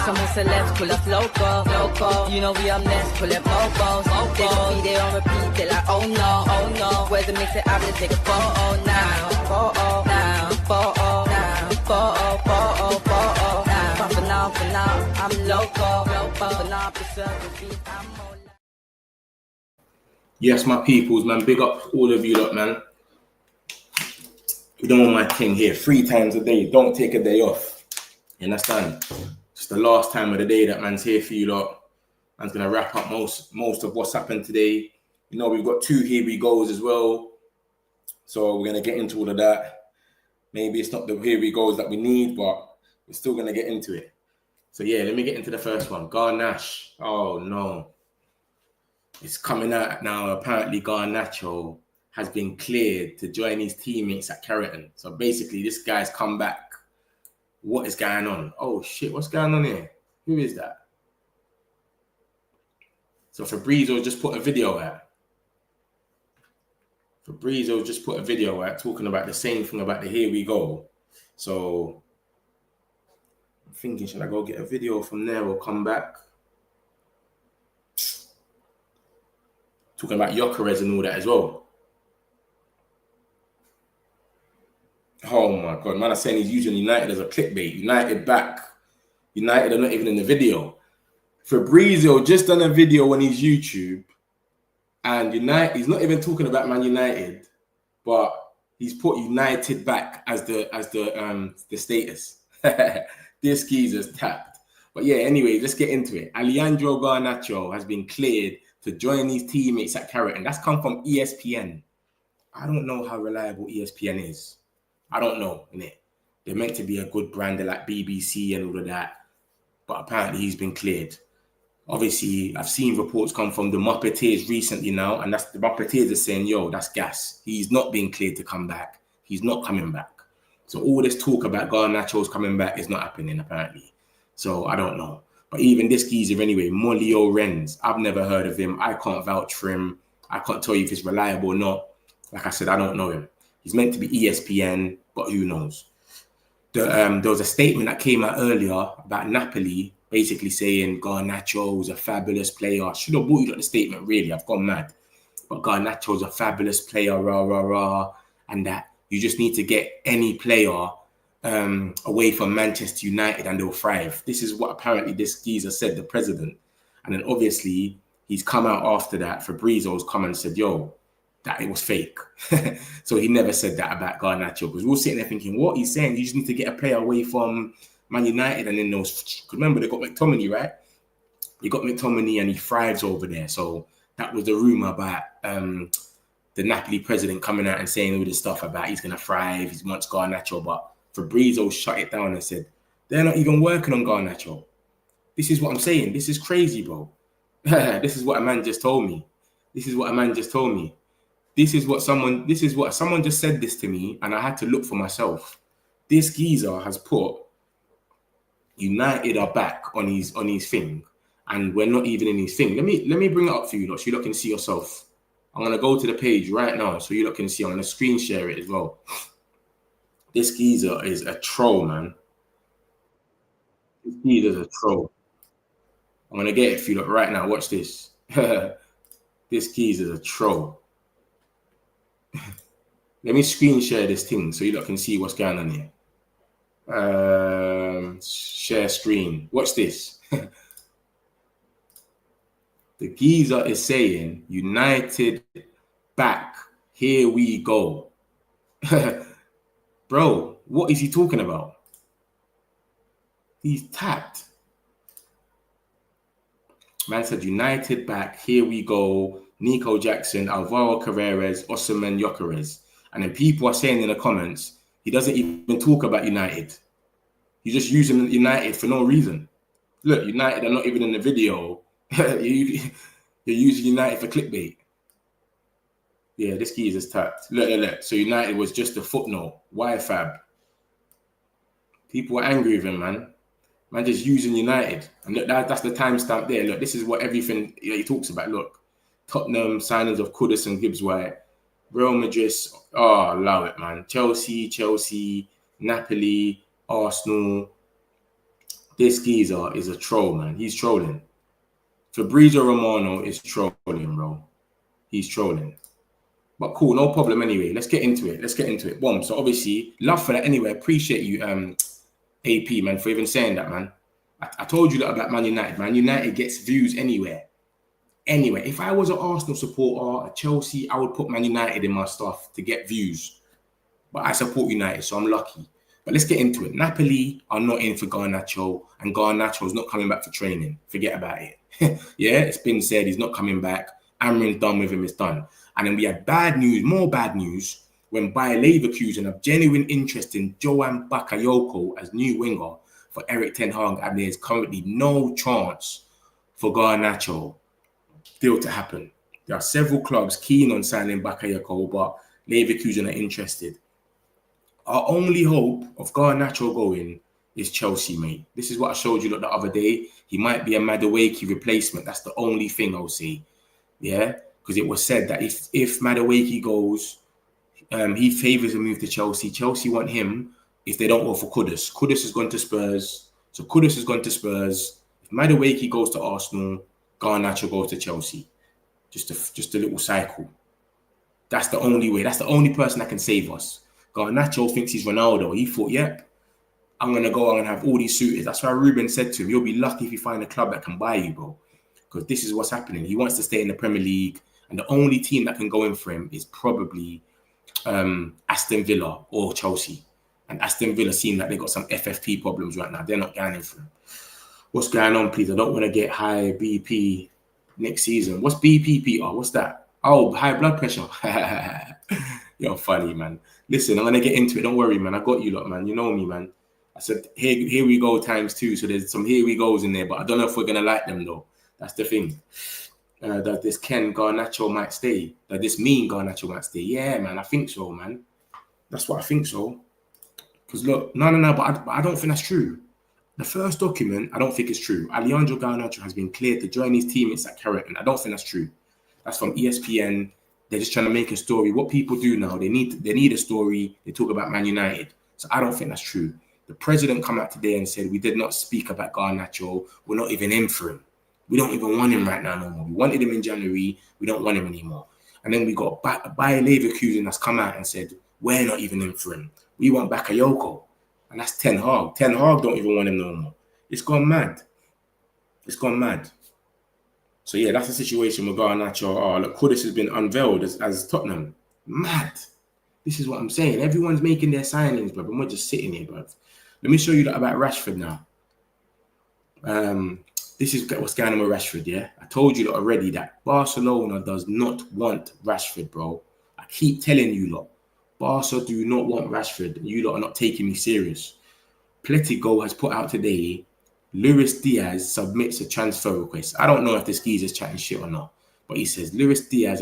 Someone said let's pull up loco. You know we up next, pull up mofos. They gon' be there on repeat, they like, oh no. Where's the mix it out, let's take a photo now. But for now, I'm loco. For now, preserve the beat, I'm more. Yes, my peoples, man. Big up all of you lot, man. You don't want my thing here 3 times a day. Don't take a day off. You understand? It's the last time of the day that man's here for you lot. Man's gonna wrap up most of what's happened today. You know, we've got 2 here we goes as well. So we're gonna get into all of that. Maybe it's not the here we goes that we need, but we're still gonna get into it. So yeah, let me get into the first one. Garnacho. Oh no. It's coming out now. Apparently, Garnacho has been cleared to join his teammates at Carrington. So basically, this guy's come back. What is going on? Oh shit, what's going on here? Who is that? So Fabrizio just put a video out. Talking about the same thing about the here we go. So I'm thinking, should I go get a video from there or come back? Talking about Gyökeres and all that as well. Oh my God, man, I'm saying he's using United as a clickbait. United back. United are not even in the video. Fabrizio just done a video on his YouTube, and United, he's not even talking about Man United, but he's put United back as the status. This geezer's tapped. But yeah, anyway, let's get into it. Alejandro Garnacho has been cleared to join his teammates at Carrington. That's come from ESPN. I don't know how reliable ESPN is. I don't know, innit? They're meant to be a good brand, they're like BBC and all of that. But apparently he's been cleared. Obviously, I've seen reports come from the Muppeteers recently now, and that's the Muppeteers are saying, yo, that's gas. He's not being cleared to come back. He's not coming back. So all this talk about Garnacho's coming back is not happening, apparently. So I don't know. But even this geezer anyway, Molio Renz, I've never heard of him. I can't vouch for him. I can't tell you if he's reliable or not. Like I said, I don't know him. He's meant to be ESPN, but who knows? There was a statement that came out earlier about Napoli, basically saying Garnacho was a fabulous player. I should have brought you the statement, really. I've gone mad. But Garnacho's a fabulous player, and that you just need to get any player away from Manchester United and they'll thrive. This is what apparently this geezer said, the president. And then obviously he's come out after that. Fabrizio's come and said, yo, that it was fake. So he never said that about Garnacho, because we're all sitting there thinking, what he's saying, you just need to get a player away from Man United. And then those, remember they got McTominay, right? You got McTominay and he thrives over there. So that was the rumor about the Napoli president coming out and saying all this stuff about he's going to thrive, he wants Garnacho, but Fabrizio shut it down and said, they're not even working on Garnacho. This is what I'm saying. This is crazy, bro. This is what a man just told me. This is what someone just said this to me, and I had to look for myself. This geezer has put United are back on his thing, and we're not even in his thing. Let me bring it up for you lot so you lot can see yourself. I'm gonna go to the page right now so you lot can see. I'm gonna screen share it as well. This geezer is a troll, man. This geezer's a troll. I'm gonna get it for you lot right now. Watch this. This geezer's a troll. Let me screen share this thing so you lot can see what's going on here. Share screen. Watch this. The geezer is saying, United back. Here we go. Bro, what is he talking about? He's tapped. Man said, United back. Here we go. Nico Jackson, Alvaro Carreras, Osimhen, Gyökeres. And then people are saying in the comments, he doesn't even talk about United. He's just using United for no reason. Look, United are not even in the video. You're using United for clickbait. Yeah, this key is tapped. Look. So United was just a footnote. Why Fab? People were angry with him, man. Man just using United. And look, that's the timestamp there. Look, this is what everything he talks about. Look, Tottenham, signings of Kudus and Gibbs White. Real Madrid, allow it, man. Chelsea, Napoli, Arsenal. This geezer is a troll, man. He's trolling. Fabrizio Romano is trolling, bro. He's trolling. But cool, no problem anyway. Let's get into it. Boom. So obviously, love for that anyway. Appreciate you, AP, man, for even saying that, man. I told you that about Man United. Man United gets views anywhere. Anyway, if I was an Arsenal supporter, a Chelsea, I would put Man United in my stuff to get views. But I support United, so I'm lucky. But let's get into it. Napoli are not in for Garnacho, and Garnacho's not coming back for training. Forget about it. Yeah, it's been said he's not coming back. Amrin's done with him, it's done. And then we had bad news, more bad news, when Bayer Leverkusen have genuine interest in Johan Bakayoko as new winger for Eric Ten Hag, and there's currently no chance for Garnacho deal to happen. There are several clubs keen on signing Bakayoko, but Leverkusen are interested. Our only hope of Garnacho going is Chelsea, mate. This is what I showed you the other day. He might be a Madueke replacement. That's the only thing I'll say. Yeah, because it was said that if Madueke goes, he favours a move to Chelsea. Chelsea want him if they don't go for Kudus. Kudus has gone to Spurs. So Kudus has gone to Spurs. If Madueke goes to Arsenal, Garnacho goes to Chelsea. Just a little cycle. That's the only way. That's the only person that can save us. Garnacho thinks he's Ronaldo. He thought, yep, I'm going to have all these suitors. That's why Ruben said to him, you'll be lucky if you find a club that can buy you, bro. Because this is what's happening. He wants to stay in the Premier League. And the only team that can go in for him is probably Aston Villa or Chelsea. And Aston Villa seem like they got some FFP problems right now. They're not going in for him. What's going on, please? I don't want to get high BP next season. What's BP, Peter? What's that? Oh, high blood pressure. You're funny, man. Listen, I'm going to get into it. Don't worry, man. I got you lot, man. You know me, man. I said, here we go times 2. So there's some here we goes in there. But I don't know if we're going to like them, though. That's the thing. That this Garnacho might stay. That this Garnacho might stay. Yeah, man. I think so, man. That's what I think so. Because look, no. But I don't think that's true. The first document, I don't think it's true. Alejandro Garnacho has been cleared to join his teammates at Carrington. I don't think that's true. That's from ESPN. They're just trying to make a story. What people do now, they need a story. They talk about Man United. So I don't think that's true. The president come out today and said, we did not speak about Garnacho. We're not even in for him. We don't even want him right now no more. We wanted him in January. We don't want him anymore. And then we got Bayer Leverkusen that's come out and said, we're not even in for him. We want Bakayoko. And that's Ten Hag. Ten Hag don't even want him no more. It's gone mad. It's gone mad. So yeah, that's the situation with Garnacho. Oh, look, Kudus has been unveiled as Tottenham. Mad. This is what I'm saying. Everyone's making their signings, bro. And we're just sitting here, bro. Let me show you that about Rashford now. This is what's going on with Rashford, yeah? I told you already that Barcelona does not want Rashford, bro. I keep telling you lot. Barca do not want Rashford. You lot are not taking me serious. Pletigo has put out today, Luis Diaz submits a transfer request. I don't know if this geezer's chatting shit or not, but he says Luis Diaz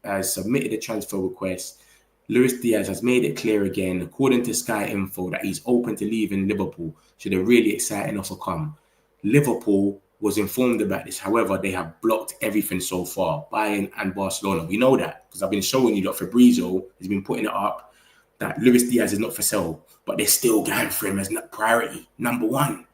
has submitted a transfer request. Luis Diaz has made it clear again, according to Sky Info, that he's open to leaving Liverpool should a really exciting offer come. Liverpool was informed about this. However, they have blocked everything so far, Bayern and Barcelona. We know that because I've been showing you that Fabrizio has been putting it up that Luis Diaz is not for sale, but they're still going for him as priority, number one.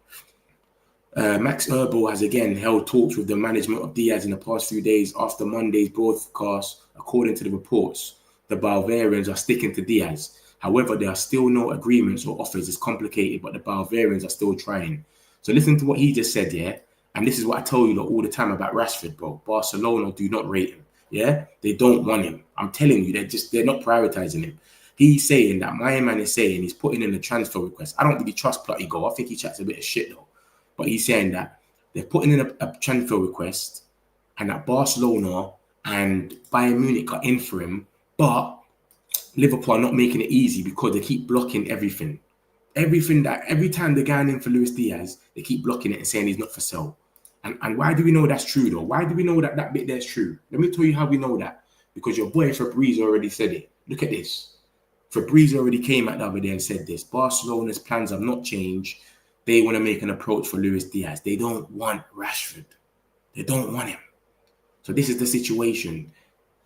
Max Herbal has again held talks with the management of Diaz in the past few days after Monday's broadcast. According to the reports, the Bavarians are sticking to Diaz. However, there are still no agreements or offers. It's complicated, but the Bavarians are still trying. So listen to what he just said, yeah? And this is what I tell you all the time about Rashford, bro. Barcelona do not rate him, yeah? They don't want him. I'm telling you, they're not prioritizing him. He's saying that, my man is saying he's putting in a transfer request. I don't really trust Platigo. I think he chats a bit of shit, though. But he's saying that they're putting in a transfer request and that Barcelona and Bayern Munich are in for him, but Liverpool are not making it easy because they keep blocking everything. Every time they're going in for Luis Diaz, they keep blocking it and saying he's not for sale. And why do we know that's true, though? Why do we know that bit there's true? Let me tell you how we know that. Because your boy Fabrizio already said it. Look at this. Fabrizio already came out the other day and said this. Barcelona's plans have not changed. They want to make an approach for Luis Diaz. They don't want Rashford. They don't want him. So this is the situation.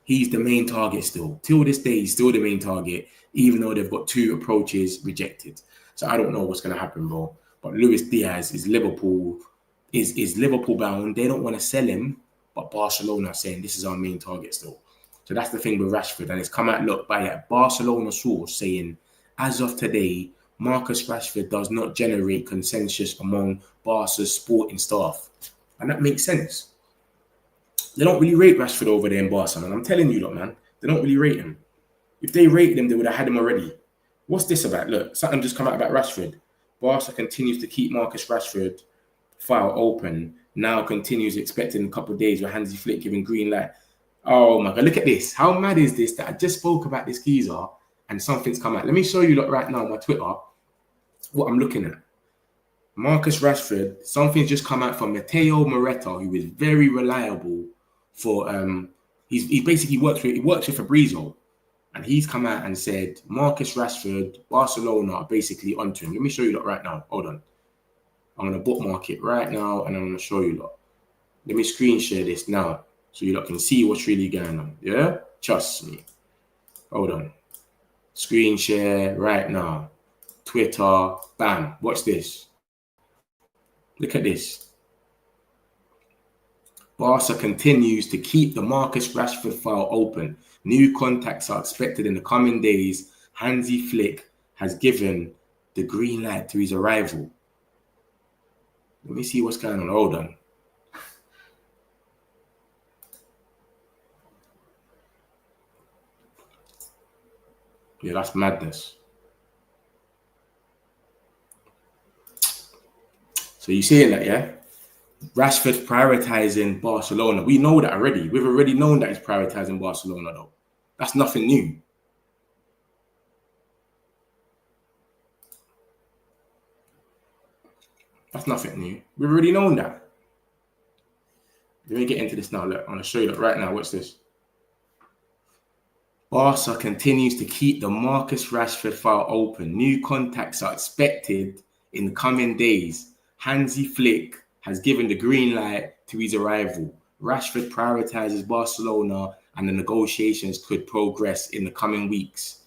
He's the main target still. Till this day, he's still the main target, even though they've got 2 approaches rejected. So I don't know what's going to happen, bro. But Luis Diaz is Liverpool bound. They don't want to sell him, but Barcelona are saying this is our main target still. So that's the thing with Rashford, and it's come out look by a Barcelona source saying, as of today, Marcus Rashford does not generate consensus among Barca's sporting staff, and that makes sense. They don't really rate Rashford over there in Barca, man. I'm telling you, look, man, they don't really rate him. If they rated him, they would have had him already. What's this about? Look, something just come out about Rashford. Barca continues to keep Marcus Rashford file open. Now continues expecting a couple of days with Hansi Flick giving green light. Oh my God, look at this. How mad is this that I just spoke about this geezer and something's come out? Let me show you look right now on my Twitter what I'm looking at. Marcus Rashford, something's just come out from Matteo Moretta, who is very reliable for he basically works with Fabrizio. And he's come out and said Marcus Rashford, Barcelona are basically onto him. Let me show you look right now. Hold on. I'm going to bookmark it right now and I'm going to show you lot. Let me screen share this now so you lot can see what's really going on. Yeah? Trust me. Hold on. Screen share right now. Twitter. Bam. Watch this. Look at this. Barca continues to keep the Marcus Rashford file open. New contacts are expected in the coming days. Hansi Flick has given the green light to his arrival. Let me see what's going on. Hold on. Yeah, that's madness. So you're seeing that, yeah? Rashford prioritizing Barcelona. We know that already. We've already known that he's prioritizing Barcelona, though. That's nothing new. That's nothing new. We've already known that. Let me get into this now. Look, I'm going to show you that right now. Watch this. Barca continues to keep the Marcus Rashford file open. New contacts are expected in the coming days. Hansi Flick has given the green light to his arrival. Rashford prioritizes Barcelona and the negotiations could progress in the coming weeks.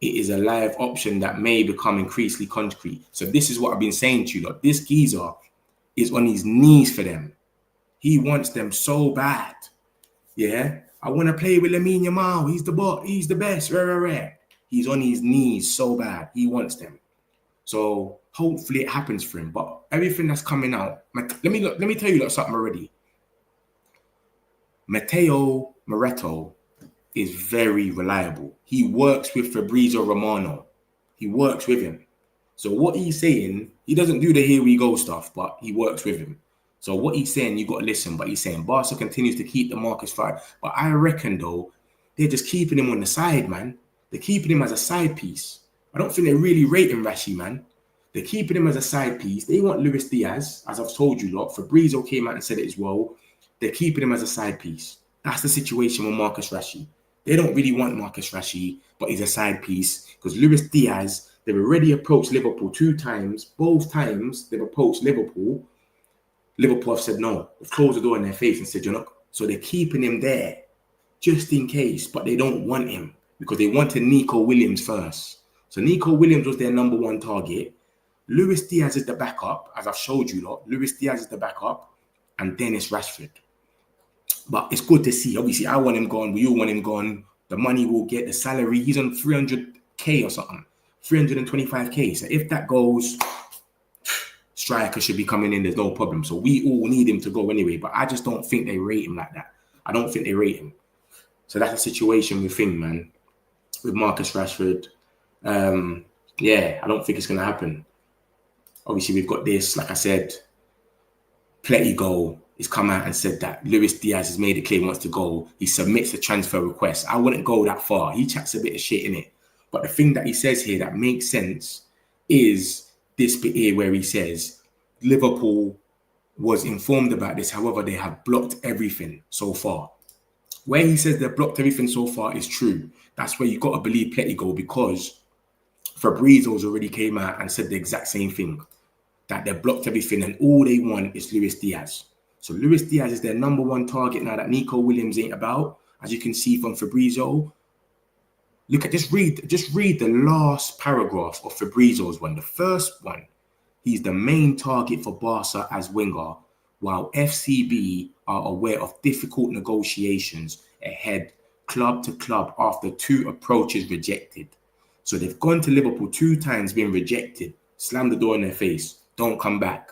It is a live option that may become increasingly concrete. So this is what I've been saying to you. Like, this geezer is on his knees for them. He wants them so bad. Yeah? I want to play with Lamine Yamal. He's the bot. He's the best. Rare. He's on his knees so bad. He wants them. So hopefully it happens for him. But everything that's coming out, let me tell you something already. Matteo Moretta is very reliable. He works with Fabrizio Romano. He works with him. So what he's saying, he doesn't do the here we go stuff, but he works with him. So what he's saying, you got to listen. But he's saying Barca continues to keep the Marcus fight. But I reckon, though, they're just keeping him on the side, man. They're keeping him as a side piece. I don't think they're really rating Rashi, man. They're keeping him as a side piece. They want Luis Diaz, as I've told you lot. Fabrizio came out and said it as well. They're keeping him as a side piece. That's the situation with Marcus Rashford. They don't really want Marcus Rashford, but he's a side piece because Luis Diaz, they've already approached Liverpool 2 times. Both times they've approached Liverpool. Liverpool have said no. They've closed the door in their face and said, you're not. So they're keeping him there just in case, but they don't want him because they wanted Nico Williams first. So Nico Williams was their number 1 target. Luis Diaz is the backup, as I've showed you lot. Luis Diaz is the backup, and then it's Rashford. But it's good to see. Obviously, I want him gone. We all want him gone. The money we'll get, the salary. He's on 300k or something, 325k. So if that goes, striker should be coming in. There's no problem. So we all need him to go anyway. But I just don't think they rate him like that. I don't think they rate him. So that's a situation with him, man. With Marcus Rashford. Yeah, I don't think it's going to happen. Obviously, we've got this, like I said, Pletigo has come out and said that Luis Diaz has made it clear he wants to go. He submits a transfer request. I wouldn't go that far. He chats a bit of shit in it. But the thing that he says here that makes sense is this bit here where he says Liverpool was informed about this. However, they have blocked everything so far. Where he says they've blocked everything so far is true. That's where you got to believe Pletigo because Fabrizio's already came out and said the exact same thing. That they've blocked everything and all they want is Luis Diaz. So Luis Diaz is their number 1 target now that Nico Williams ain't about. As you can see from Fabrizio. Look at, just read the last paragraph of Fabrizio's one. The first one. He's the main target for Barca as winger, while FCB are aware of difficult negotiations ahead club to club after 2 approaches rejected. So they've gone to Liverpool 2 times, been rejected, slammed the door in their face, don't come back.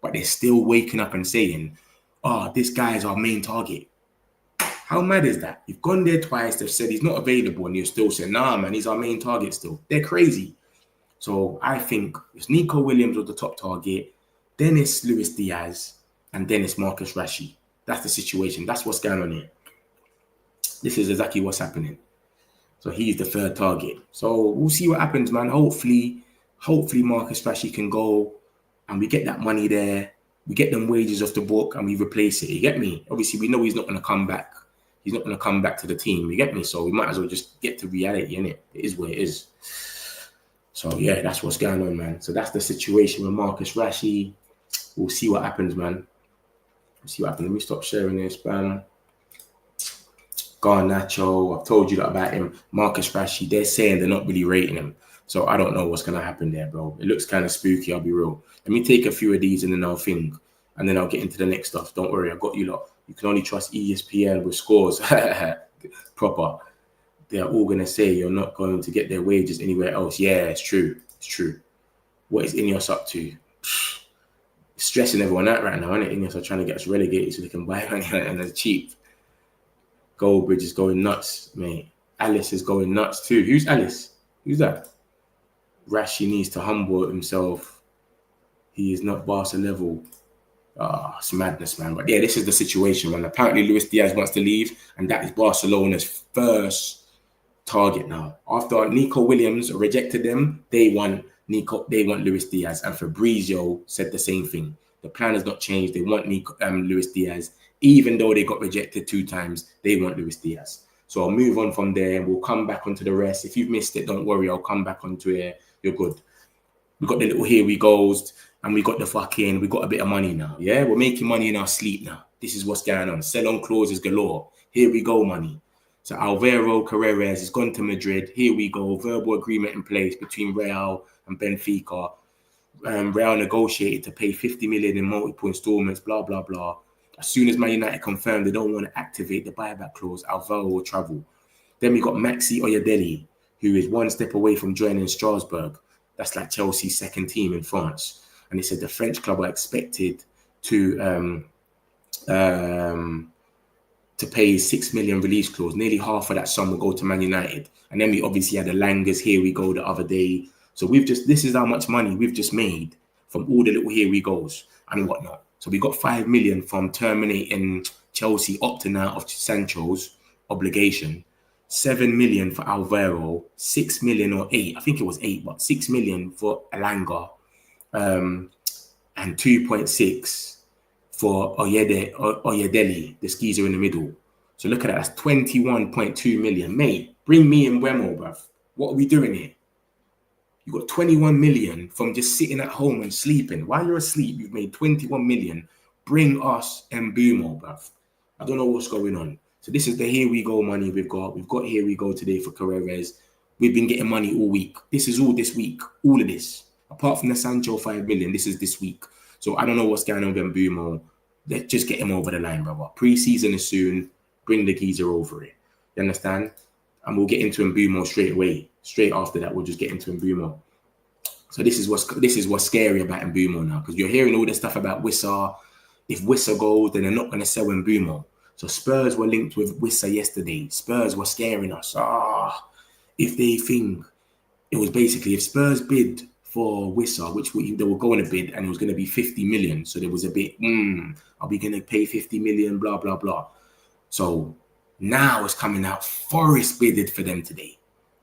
But they're still waking up and saying, oh, this guy is our main target. How mad is that? You've gone there twice, they've said he's not available, and you're still saying, nah, man, he's our main target still. They're crazy. So I think it's Nico Williams was the top target, then it's Luis Diaz, and then it's Marcus Rashford. That's the situation. That's what's going on here. This is exactly what's happening. So he's the 3rd target. So we'll see what happens, man. Hopefully Marcus Rashford can go and we get that money there. We get them wages off the book and we replace it. You get me? Obviously, we know he's not going to come back. He's not going to come back to the team. You get me? So we might as well just get to reality, innit? It is what it is. So, yeah, that's what's going on, man. So that's the situation with Marcus Rashford. We'll see what happens, man. We'll see what happens. Let me stop sharing this, man. Garnacho, I've told you that about him. Marcus Rashford, they're saying they're not really rating him. So I don't know what's going to happen there, bro. It looks kind of spooky, I'll be real. Let me take a few of these and then I'll think. And then I'll get into the next stuff. Don't worry, I got you lot. You can only trust ESPN with scores. Proper. They're all going to say you're not going to get their wages anywhere else. Yeah, it's true. It's true. What is Ineos up to? It's stressing everyone out right now, isn't it? Ineos are trying to get us relegated so they can buy it and they're cheap. Goldbridge is going nuts, mate. Alice is going nuts too. Who's Alice? Who's that? Rashi needs to humble himself. He is not Barca level. It's madness, man. But yeah, this is the situation, man. Apparently, Luis Diaz wants to leave, and that is Barcelona's first target now. After Nico Williams rejected them, they want Luis Diaz, and Fabrizio said the same thing. The plan has not changed. They want Luis Diaz. Even though they got rejected 2 times, they want Luis Diaz. So I'll move on from there and we'll come back onto the rest. If you've missed it, don't worry. I'll come back onto it. You're good. We got the little here we goes and we got we got a bit of money now. Yeah, we're making money in our sleep now. This is what's going on. Sell-on clauses galore. Here we go, money. So Alvaro Carreras has gone to Madrid. Here we go. Verbal agreement in place between Real and Benfica. Real negotiated to pay 50 million in multiple installments, blah, blah, blah. As soon as Man United confirmed they don't want to activate the buyback clause, Alvaro will travel. Then we got Maxi Oyedele, who is 1 step away from joining Strasbourg. That's like Chelsea's 2nd team in France. And they said the French club are expected to pay 6 million release clause. Nearly half of that sum will go to Man United. And then we obviously had the Langers, here we go, the other day. So this is how much money we've just made from all the little here we goes and whatnot. So we got 5 million from terminating Chelsea opting out of Sancho's obligation, 7 million for Alvaro, 6 million or 8, I think it was 8, but 6 million for Alanga, and 2.6 for Oyedele, the skeezer in the middle. So look at that, that's 21.2 million. Mate, bring me in Mbeumo, bruv. What are we doing here? You got 21 million from just sitting at home and sleeping. While you're asleep, you've made 21 million. Bring us Mbeumo, bruv. I don't know what's going on. So this is the here we go money we've got. We've got here we go today for Carreras. We've been getting money all week. This is all this week. All of this. Apart from the Sancho 5 million, this is this week. So I don't know what's going on with Mbeumo. Let's just get him over the line, brother. Pre-season is soon. Bring the geezer over it. You understand? And we'll get into Mbeumo straight away. Straight after that, we'll just get into Mbeumo. So this is what's scary about Mbeumo now, because you're hearing all this stuff about Wissa. If Wissa goes, then they're not going to sell Mbeumo. So Spurs were linked with Wissa yesterday. Spurs were scaring us. If they think it was basically if Spurs bid for Wissa, which they were going to bid, and it was going to be 50 million. So there was a bit, are we going to pay 50 million? Blah blah blah. So now it's coming out. Forest bidded for them today.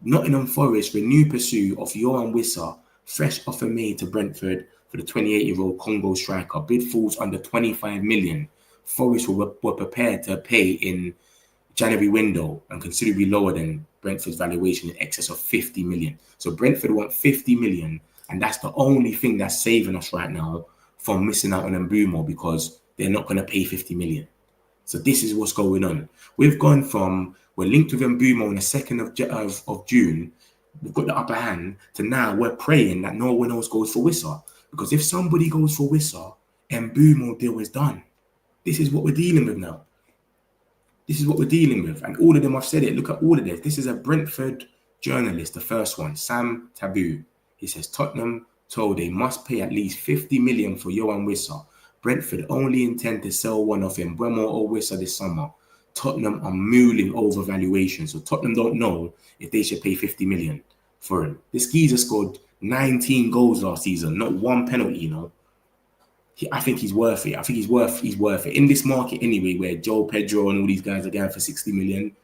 Nottingham Forest renew pursuit of Yohan Wissa, fresh offer made to Brentford for the 28-year-old Congo striker. Bid falls under 25 million. Forest were prepared to pay in January window and considerably lower than Brentford's valuation in excess of 50 million. So Brentford want 50 million, and that's the only thing that's saving us right now from missing out on Mbeumo, because they're not going to pay 50 million. So this is what's going on. We've gone from, we're linked with Mbeumo on the 2nd of June, we've got the upper hand, to now we're praying that no one else goes for Wissa. Because if somebody goes for Wissa, Mbeumo deal is done. This is what we're dealing with now. This is what we're dealing with. And all of them, I've said it. Look at all of this. This is a Brentford journalist, the first one, Sam Taboo. He says, Tottenham told they must pay at least 50 million for Yohan Wissa. Brentford only intend to sell one of Mbeumo or Wissa this summer. Tottenham are mooling over valuation. So Tottenham don't know if they should pay 50 million for him. This geezer scored 19 goals last season, not one penalty, you know. I think he's worth it. I think he's worth it. In this market anyway, where Joe Pedro and all these guys are going for 60 million,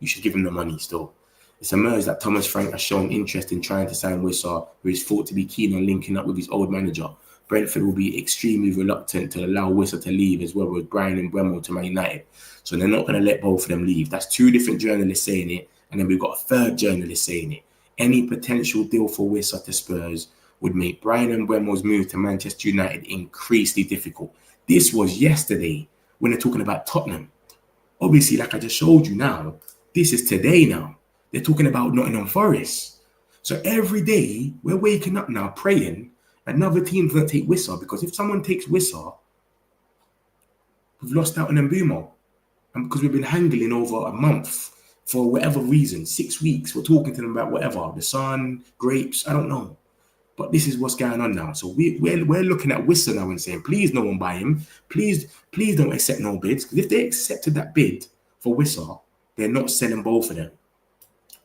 you should give him the money still. It's emerged that Thomas Frank has shown interest in trying to sign Wissa, who is thought to be keen on linking up with his old manager. Brentford will be extremely reluctant to allow Wissa to leave, as well as Brian Mbeumo to Man United. So they're not going to let both of them leave. That's two different journalists saying it, and then we've got a third journalist saying it. Any potential deal for Wissa to Spurs would make Brian Mbeumo's move to Manchester United increasingly difficult. This was yesterday when they're talking about Tottenham. Obviously, like I just showed you now, this is today now. They're talking about Nottingham Forest. So every day, we're waking up now praying another team's going to take Wissa, because if someone takes Wissa, we've lost out on Mbeumo. And because we've been haggling over a month for whatever reason, 6 weeks, we're talking to them about whatever, the sun, grapes, I don't know. But this is what's going on now. So we're looking at Wissa now and saying, please no one buy him. Please don't accept no bids. Because if they accepted that bid for Wissa, they're not selling both of them.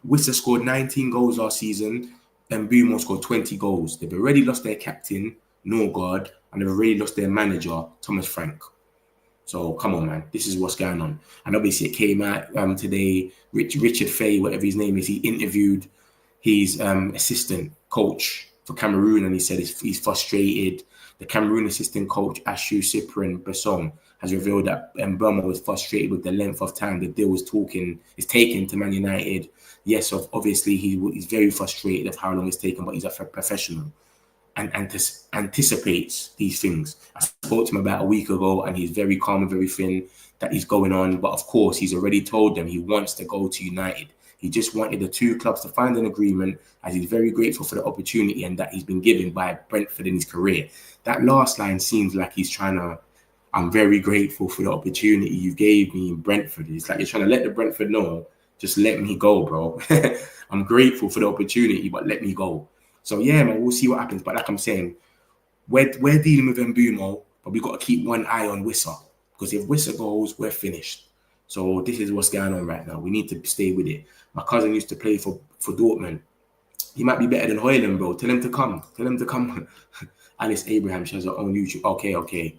Wissa scored 19 goals last season, and Mbeumo scored 20 goals. They've already lost their captain, Norgard, and they've already lost their manager, Thomas Frank. So come on, man. This is what's going on. And obviously it came out today, Richard Fay, whatever his name is, he interviewed his assistant coach for Cameroon, and he said he's frustrated. The Cameroon assistant coach, Ashu Cyprian Besson, has revealed that Mbeumo was frustrated with the length of time the deal is taken to Man United. Yes, obviously he's very frustrated of how long it's taken, but he's a professional and anticipates these things. I spoke to him about a week ago, and he's very calm and very thin that he's going on. But of course, he's already told them he wants to go to United. He just wanted the two clubs to find an agreement, as he's very grateful for the opportunity and that he's been given by Brentford in his career. That last line seems like he's trying to, I'm very grateful for the opportunity you gave me in Brentford. It's like you're trying to let the Brentford know, just let me go, bro. I'm grateful for the opportunity, but let me go. So yeah, man, we'll see what happens. But like I'm saying, we're dealing with Mbeumo, but we've got to keep one eye on Wissa. Because if Wissa goes, we're finished. So this is what's going on right now. We need to stay with it. My cousin used to play for Dortmund. He might be better than Højlund, bro. Tell him to come. Tell him to come. Alice Abraham, she has her own YouTube. Okay.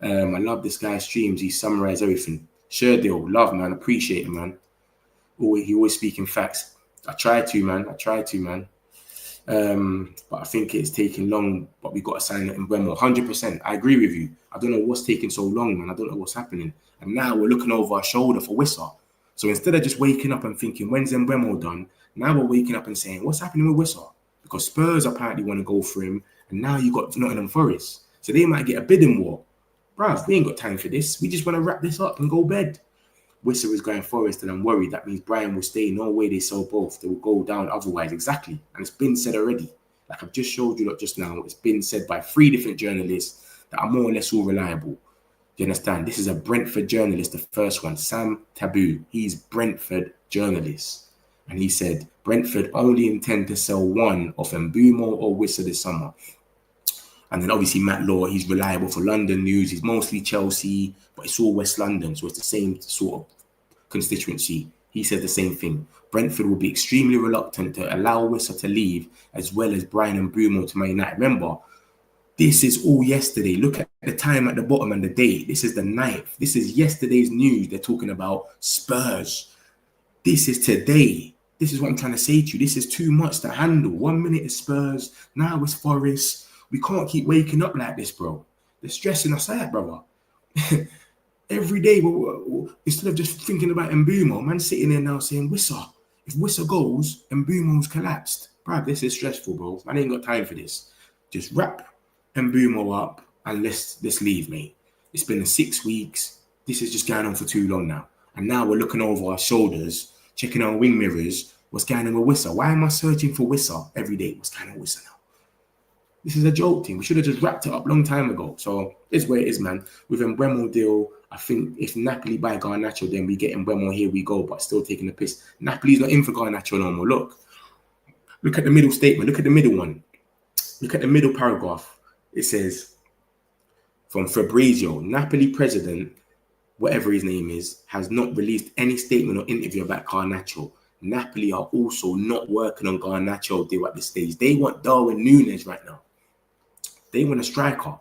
I love this guy's streams. He summarized everything. Sure deal. Love, man. Appreciate him, man. He always speaking facts. I try to, man. But I think it's taking long, but we got to sign it in Mbeumo. 100%. I agree with you. I don't know what's taking so long, man. I don't know what's happening. And now we're looking over our shoulder for Wissa. So instead of just waking up and thinking, when's Mbeumo done? Now we're waking up and saying, what's happening with Wissa? Because Spurs apparently want to go for him. And now you got Nottingham Forest. So they might get a bidding war. Bruv, we ain't got time for this. We just want to wrap this up and go bed. Wissa is going Forest, and I'm worried that means Brian will stay. No way they sell both. They will go down otherwise. Exactly. And it's been said already. Like I've just showed you just now. It's been said by 3 different journalists that are more or less all reliable. You understand? This is a Brentford journalist, the first one, Sam Taboo. He's Brentford journalist. And he said, Brentford only intend to sell one of Mbeumo or Wissa this summer. And then obviously Matt Law, he's reliable for London news. He's mostly Chelsea, but it's all West London. So it's the same sort of constituency. He said the same thing. Brentford will be extremely reluctant to allow Wissa to leave, as well as Brian Mbeumo to Man United. Remember, this is all yesterday. Look at the time at the bottom and the date. This is the 9th. This is yesterday's news. They're talking about Spurs. This is today. This is what I'm trying to say to you. This is too much to handle. 1 minute is Spurs. Now it's Forest. We can't keep waking up like this, bro. They're stressing us out, brother. Every day, instead of just thinking about Mbeumo, man sitting there now saying, Wissa. If Wissa goes, Mbeumo's collapsed. Bro, this is stressful, bro. I ain't got time for this. Just wrap Mbeumo up and let's leave, mate. It's been 6 weeks. This is just going on for too long now. And now we're looking over our shoulders, checking our wing mirrors. What's going on with Wissa? Why am I searching for Wissa every day? What's going on with Wissa now? This is a joke thing. We should have just wrapped it up a long time ago. So it's where it is, man. With Mbeumo deal, I think if Napoli buy Garnacho, then we get Mbeumo, here we go, but still taking the piss. Napoli's not in for Garnacho no more. Look at the middle statement. Look at the middle one. Look at the middle paragraph. It says, from Fabrizio, Napoli president, whatever his name is, has not released any statement or interview about Garnacho. Napoli are also not working on Garnacho deal at this stage. They want Darwin Núñez right now. They want a striker.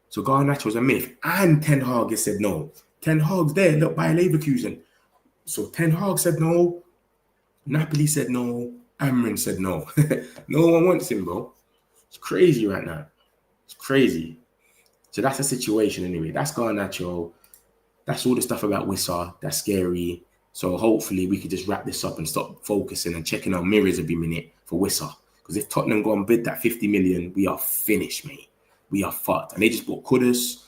So Garnacho's a myth. And Ten Hag has said no. Ten Hag's there, look, by Leverkusen. So Ten Hag said no. Napoli said no. Amrin said no. No one wants him, bro. It's crazy right now. It's crazy. So that's the situation anyway. That's Garnacho. That's all the stuff about Wissa. That's scary. So hopefully we could just wrap this up and stop focusing and checking our mirrors every minute for Wissa. Because if Tottenham go and bid that 50 million, we are finished, mate. We are fucked. And they just bought Kudus,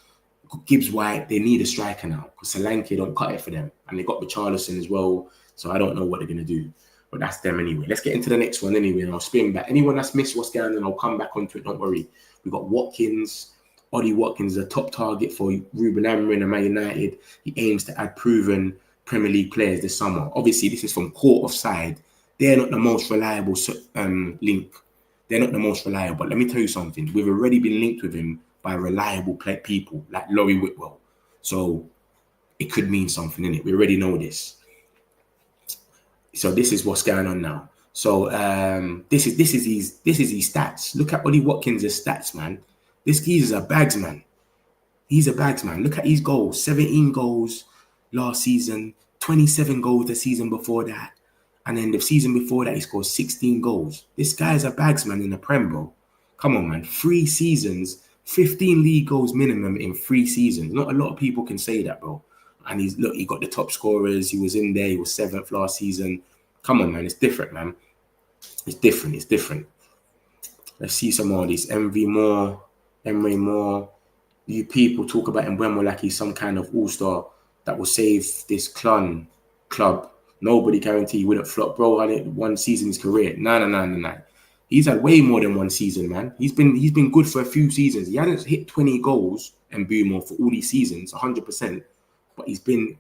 Gibbs White. They need a striker now. Because Solanke don't cut it for them. And they got Richarlison as well. So I don't know what they're going to do. But that's them anyway. Let's get into the next one anyway. And I'll spin back. Anyone that's missed what's going on, I'll come back onto it. Don't worry. We got Watkins. Ollie Watkins is a top target for Ruben Amorim and Man United. He aims to add proven Premier League players this summer. Obviously, this is from Court Offside. They're not the most reliable link. They're not the most reliable. But let me tell you something. We've already been linked with him by reliable people like Laurie Whitwell. So it could mean something, innit? We already know this. So this is what's going on now. So this is his stats. Look at Ollie Watkins' stats, man. This geezer's a bags man. He's a bags man. Look at his goals. 17 goals last season, 27 goals the season before that. And then the season before that, he scored 16 goals. This guy's a bags man in the Prem, bro. Come on, man. 3 seasons, 15 league goals minimum in 3 seasons. Not a lot of people can say that, bro. And he got the top scorers. He was in there. He was 7th last season. Come on, man. It's different, man. It's different. Let's see some more of these. Emre Moore. You people talk about Mbeumo like he's some kind of all-star that will save this club. Nobody guarantee he wouldn't flop, bro. Had it 1 season in his career. No. He's had way more than 1 season, man. He's been good for a few seasons. He hasn't hit 20 goals Mbeumo for all these seasons, 100%. But he's been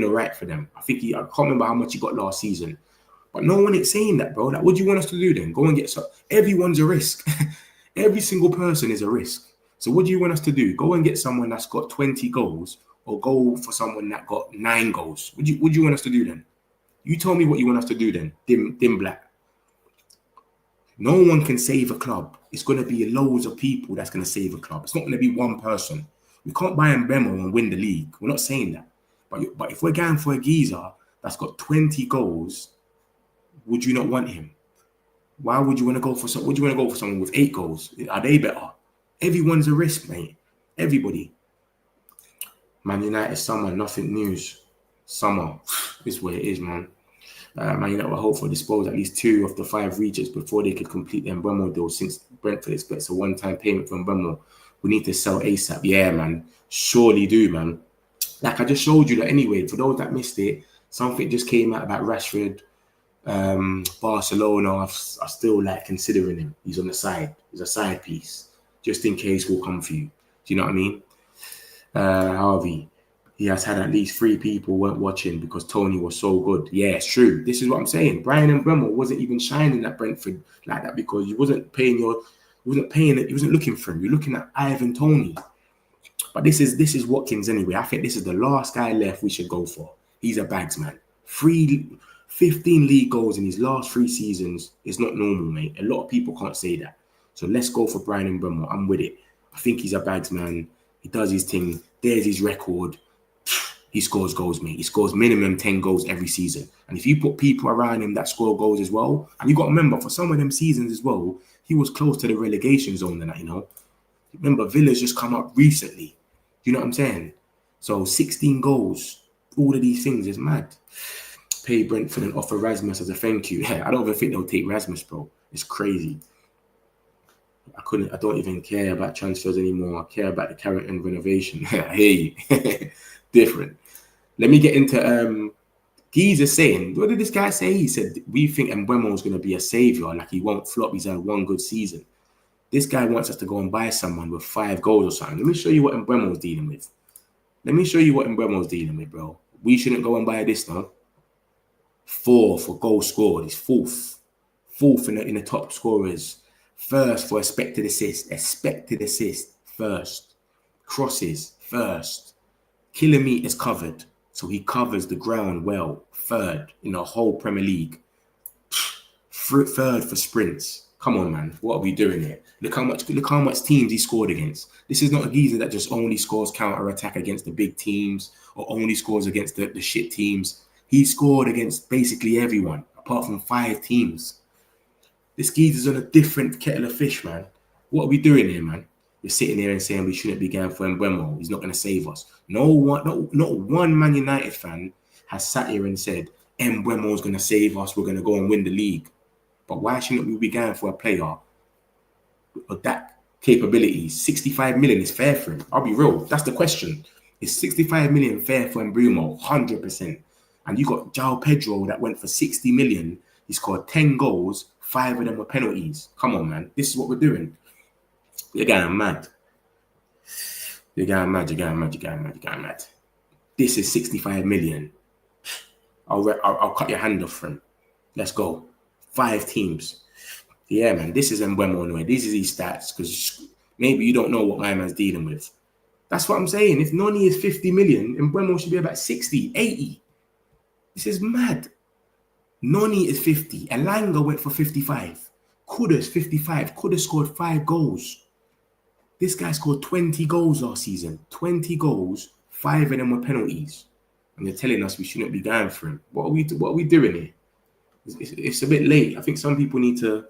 all right for them. I can't remember how much he got last season. But no one is saying that, bro. Like, what do you want us to do then? Go and get some. Everyone's a risk. Every single person is a risk. So what do you want us to do? Go and get someone that's got 20 goals or go for someone that got 9 goals. What do you want us to do then? You tell me what you want us to do then, Dim Black. No one can save a club. It's going to be loads of people that's going to save a club. It's not going to be one person. We can't buy Mbeumo and win the league. We're not saying that. But if we're going for a geezer that's got 20 goals, would you not want him? Why would you want to go for someone with 8 goals? Are they better? Everyone's a risk, mate. Everybody. Man United summer, nothing news. Summer is where it is, man. Man United will hope for dispose at least 2 of the 5 regions before they could complete the Mbeumo deal, since Brentford expects a one-time payment from Mbeumo. We need to sell ASAP. Yeah, man. Surely do, man. Like I just showed you that anyway. For those that missed it, something just came out about Rashford. Barcelona are still like considering him. He's on the side. He's a side piece. Just in case we'll come for you. Do you know what I mean? Harvey, he has had at least 3 people weren't watching because Tony was so good. Yeah, it's true. This is what I'm saying. Brian Mbeumo wasn't even shining at Brentford like that because you wasn't looking for him. You're looking at Ivan Tony. But this is Watkins anyway. I think this is the last guy left we should go for. He's a bags man. 15 league goals in his last 3 seasons is not normal, mate. A lot of people can't say that. So let's go for Brian Mbeumo. I'm with it. I think he's a bags man. He does his thing. There's his record. He scores goals, mate. He scores minimum 10 goals every season. And if you put people around him that score goals as well, and you got to remember, for some of them seasons as well, he was close to the relegation zone and that, you know. Remember, Villa's just come up recently. You know what I'm saying? So 16 goals, all of these things is mad. Pay Brentford and offer Rasmus as a thank you. Yeah, I don't even think they'll take Rasmus, bro. It's crazy. I don't even care about transfers anymore. I care about the Carrington renovation. I hear you. Different. Let me get into Geezer saying, what did this guy say? He said, we think Mbeumo is going to be a savior, like he won't flop. He's had 1 good season. This guy wants us to go and buy someone with 5 goals or something. Let me show you what Mbeumo's dealing with. Let me show you what Mbeumo's dealing with, bro. We shouldn't go and buy this, no. 4 for goal scored. He's fourth in the top scorers. First for expected assist, first. Crosses, first. Kilometers covered. So he covers the ground well. Third in the whole Premier League. Third for sprints. Come on, man. What are we doing here? Look how much teams he scored against. This is not a geezer that just only scores counter-attack against the big teams or only scores against the shit teams. He scored against basically everyone, apart from 5 teams. This geezer's on a different kettle of fish, man. What are we doing here, man? You're sitting here and saying we shouldn't be going for Mbeumo. He's not going to save us. Not one Man United fan has sat here and said, Mbeumo's going to save us. We're going to go and win the league. But why shouldn't we be going for a player with that capability? 65 million is fair for him. I'll be real. That's the question. Is 65 million fair for Mbeumo? 100%. And you got João Pedro that went for 60 million. He scored 10 goals. 5 of them were penalties. Come on, man. This is what we're doing. You're going mad. You're going mad. This is 65 million. I'll cut your hand off from him. Let's go. 5 teams. Yeah, man. This is Mbeumo anyway. These are his stats because maybe you don't know what my man's dealing with. That's what I'm saying. If Noni is 50 million, Mbeumo should be about 60, 80. This is mad. Noni is 50. Elanga went for 55. Kudus, 55. Kudus scored 5 goals. This guy scored 20 goals last season. 20 goals. 5 of them were penalties. And you're telling us we shouldn't be going for him. What are we doing here? It's a bit late. I think some people need to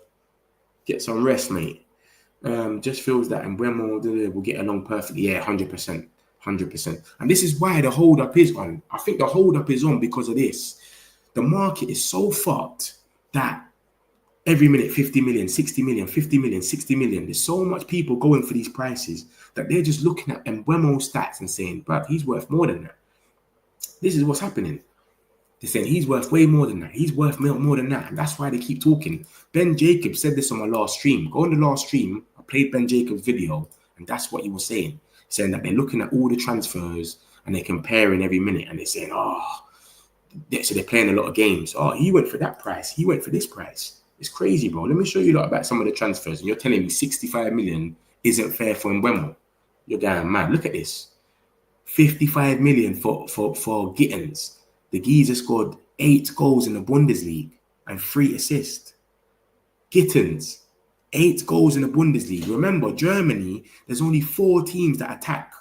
get some rest, mate. Just feels that Mbeumo will get along perfectly. Yeah, 100%. 100%. And this is why the hold-up is on. I think the hold-up is on because of this. The market is so fucked that every minute 50 million, 60 million, 50 million, 60 million. There's so much people going for these prices that they're just looking at Mbeumo's stats and saying, bruv, he's worth more than that. This is what's happening. They're saying he's worth way more than that. He's worth more than that. And that's why they keep talking. Ben Jacobs said this on my last stream. Go on the last stream. I played Ben Jacobs' video. And that's what he was saying. Saying that they're looking at all the transfers and they're comparing every minute. And they're saying, so they're playing a lot of games. Oh, he went for that price. He went for this price. It's crazy, bro. Let me show you a lot about some of the transfers. And you're telling me 65 million isn't fair for Mbeumo. You're going mad. Look at this. 55 million for Gittins. The geezer scored 8 goals in the Bundesliga and 3 assists. Gittins, 8 goals in the Bundesliga. Remember, Germany, there's only 4 teams that attack.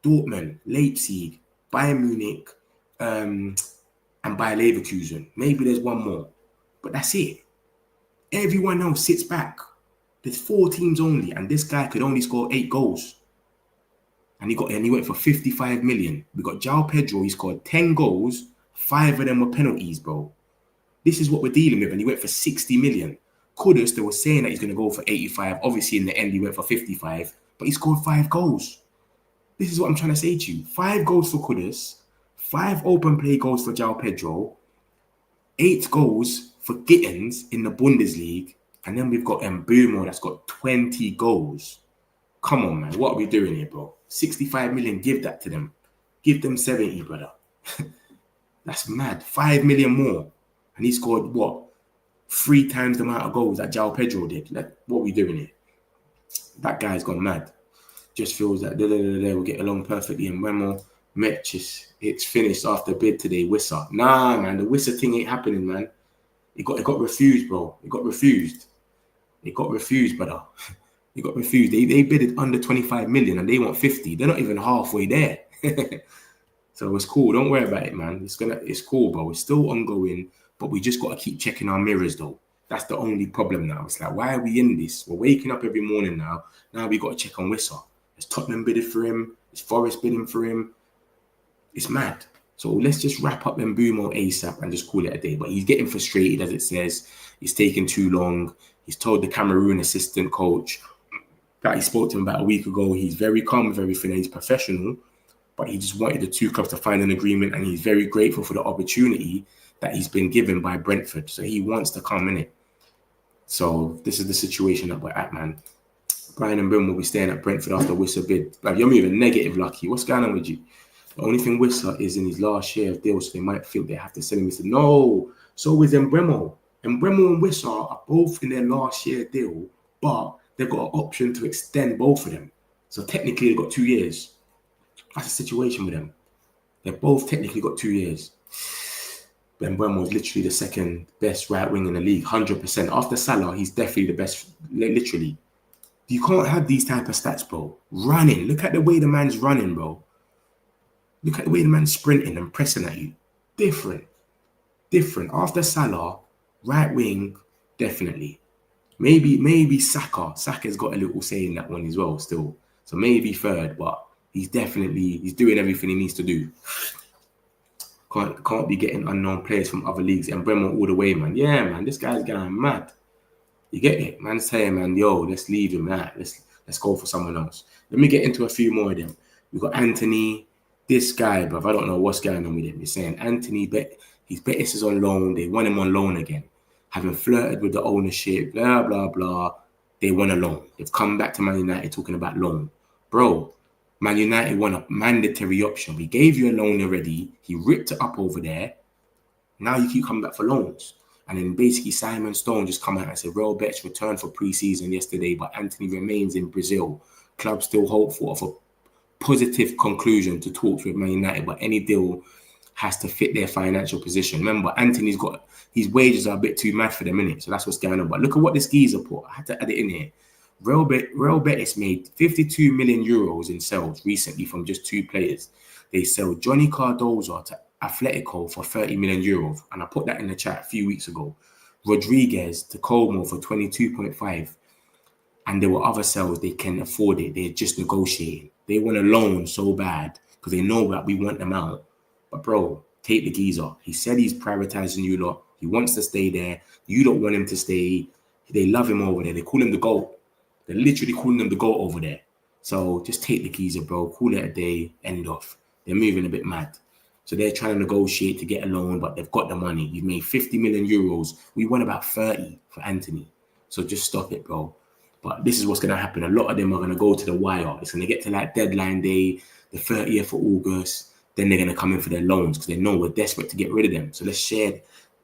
Dortmund, Leipzig, Bayern Munich, and Bayer Leverkusen. Maybe there's one more. But that's it. Everyone else sits back. There's 4 teams only, and this guy could only score 8 goals. And he went for 55 million. We got João Pedro. He scored 10 goals. 5 of them were penalties, bro. This is what we're dealing with. And he went for 60 million. Kudus, they were saying that he's going to go for 85. Obviously, in the end, he went for 55. But he scored 5 goals. This is what I'm trying to say to you. 5 goals for Kudus. 5 open play goals for João Pedro. 8 goals for Gittins in the Bundesliga. And then we've got Mbeumo that's got 20 goals. Come on, man. What are we doing here, bro? 65 million, give that to them. Give them 70, brother. That's mad. 5 million more. And he scored, what? 3 times the amount of goals that João Pedro did. What are we doing here? That guy's gone mad. Just feels that we'll get along perfectly. And Mbeumo, it's finished after bid today. Wissa. Nah, man. The Wissa thing ain't happening, man. It got refused, bro. It got refused, brother. He got refused. They bidded under 25 million and they want 50. They're not even halfway there. So it's cool. Don't worry about it, man. It's cool, bro. It's still ongoing, but we just got to keep checking our mirrors, though. That's the only problem now. It's like, why are we in this? We're waking up every morning now. Now we got to check on Wissa. Is Tottenham bidded for him? Is Forest bidding for him? It's mad. So let's just wrap up Mbeumo ASAP and just call it a day. But he's getting frustrated, as it says. He's taking too long. He's told the Cameroon assistant coach that he spoke to him about a week ago. He's very calm with everything. He's professional, but he just wanted the 2 clubs to find an agreement, and he's very grateful for the opportunity that he's been given by Brentford. So he wants to come in it. So this is the situation that we're at, man. Brian and Mbeumo will be staying at Brentford after Wissa bid. Like, you're moving negative, Lucky. What's going on with you? The only thing Wissa is in his last year of deal, so they might think they have to sell him. He said, no, so is Mbeumo. Mbeumo and Wissa are both in their last year deal, but they've got an option to extend both of them. So technically, they've got 2 years. That's the situation with them. They've both technically got 2 years. Mbeumo is literally the second best right wing in the league, 100%. After Salah, he's definitely the best, literally. You can't have these type of stats, bro. Running. Look at the way the man's running, bro. Look at the way the man's sprinting and pressing at you. Different. After Salah, right wing, definitely. Maybe Saka. Saka's got a little say in that one as well still. So maybe third, but he's doing everything he needs to do. Can't be getting unknown players from other leagues. And Mbeumo all the way, man. Yeah, man, this guy's going mad. You get it? Man's saying, man, yo, let's leave him, man. Let's go for someone else. Let me get into a few more of them. We've got Antony. This guy, bruv, I don't know what's going on with him. He's saying Antony, his Betis is on loan. They want him on loan again. Having flirted with the ownership, blah, blah, blah. They want a loan. They've come back to Man United talking about loan. Bro, Man United want a mandatory option. We gave you a loan already. He ripped it up over there. Now you keep coming back for loans. And then basically Simon Stone just come out and said, Real Betis returned for pre-season yesterday, but Antony remains in Brazil. Club still hopeful of a positive conclusion to talks with Man United, but any deal has to fit their financial position. Remember, Antony's got, his wages are a bit too mad for the minute, so that's what's going on. But look at what this geezer put. I had to add it in here. Real Betis made 52 million euros in sales recently from just 2 players. They sell Johnny Cardozo to Atletico for 30 million euros, and I put that in the chat a few weeks ago. Rodriguez to Como for 22.5, and there were other sales. They can afford it. They're just negotiating. They want a loan so bad because they know that we want them out. But bro, take the geezer. He said he's prioritizing you lot. He wants to stay there. You don't want him to stay. They love him over there. They call him the GOAT. They're literally calling him the GOAT over there. So just take the geezer, bro. Call it a day. End off. They're moving a bit mad. So they're trying to negotiate to get a loan, but they've got the money. You've made 50 million euros. We want about 30 for Antony. So just stop it, bro. But this is what's going to happen. A lot of them are going to go to the wire. It's going to get to like deadline day, the 30th of August. Then they're going to come in for their loans because they know we're desperate to get rid of them. So let's share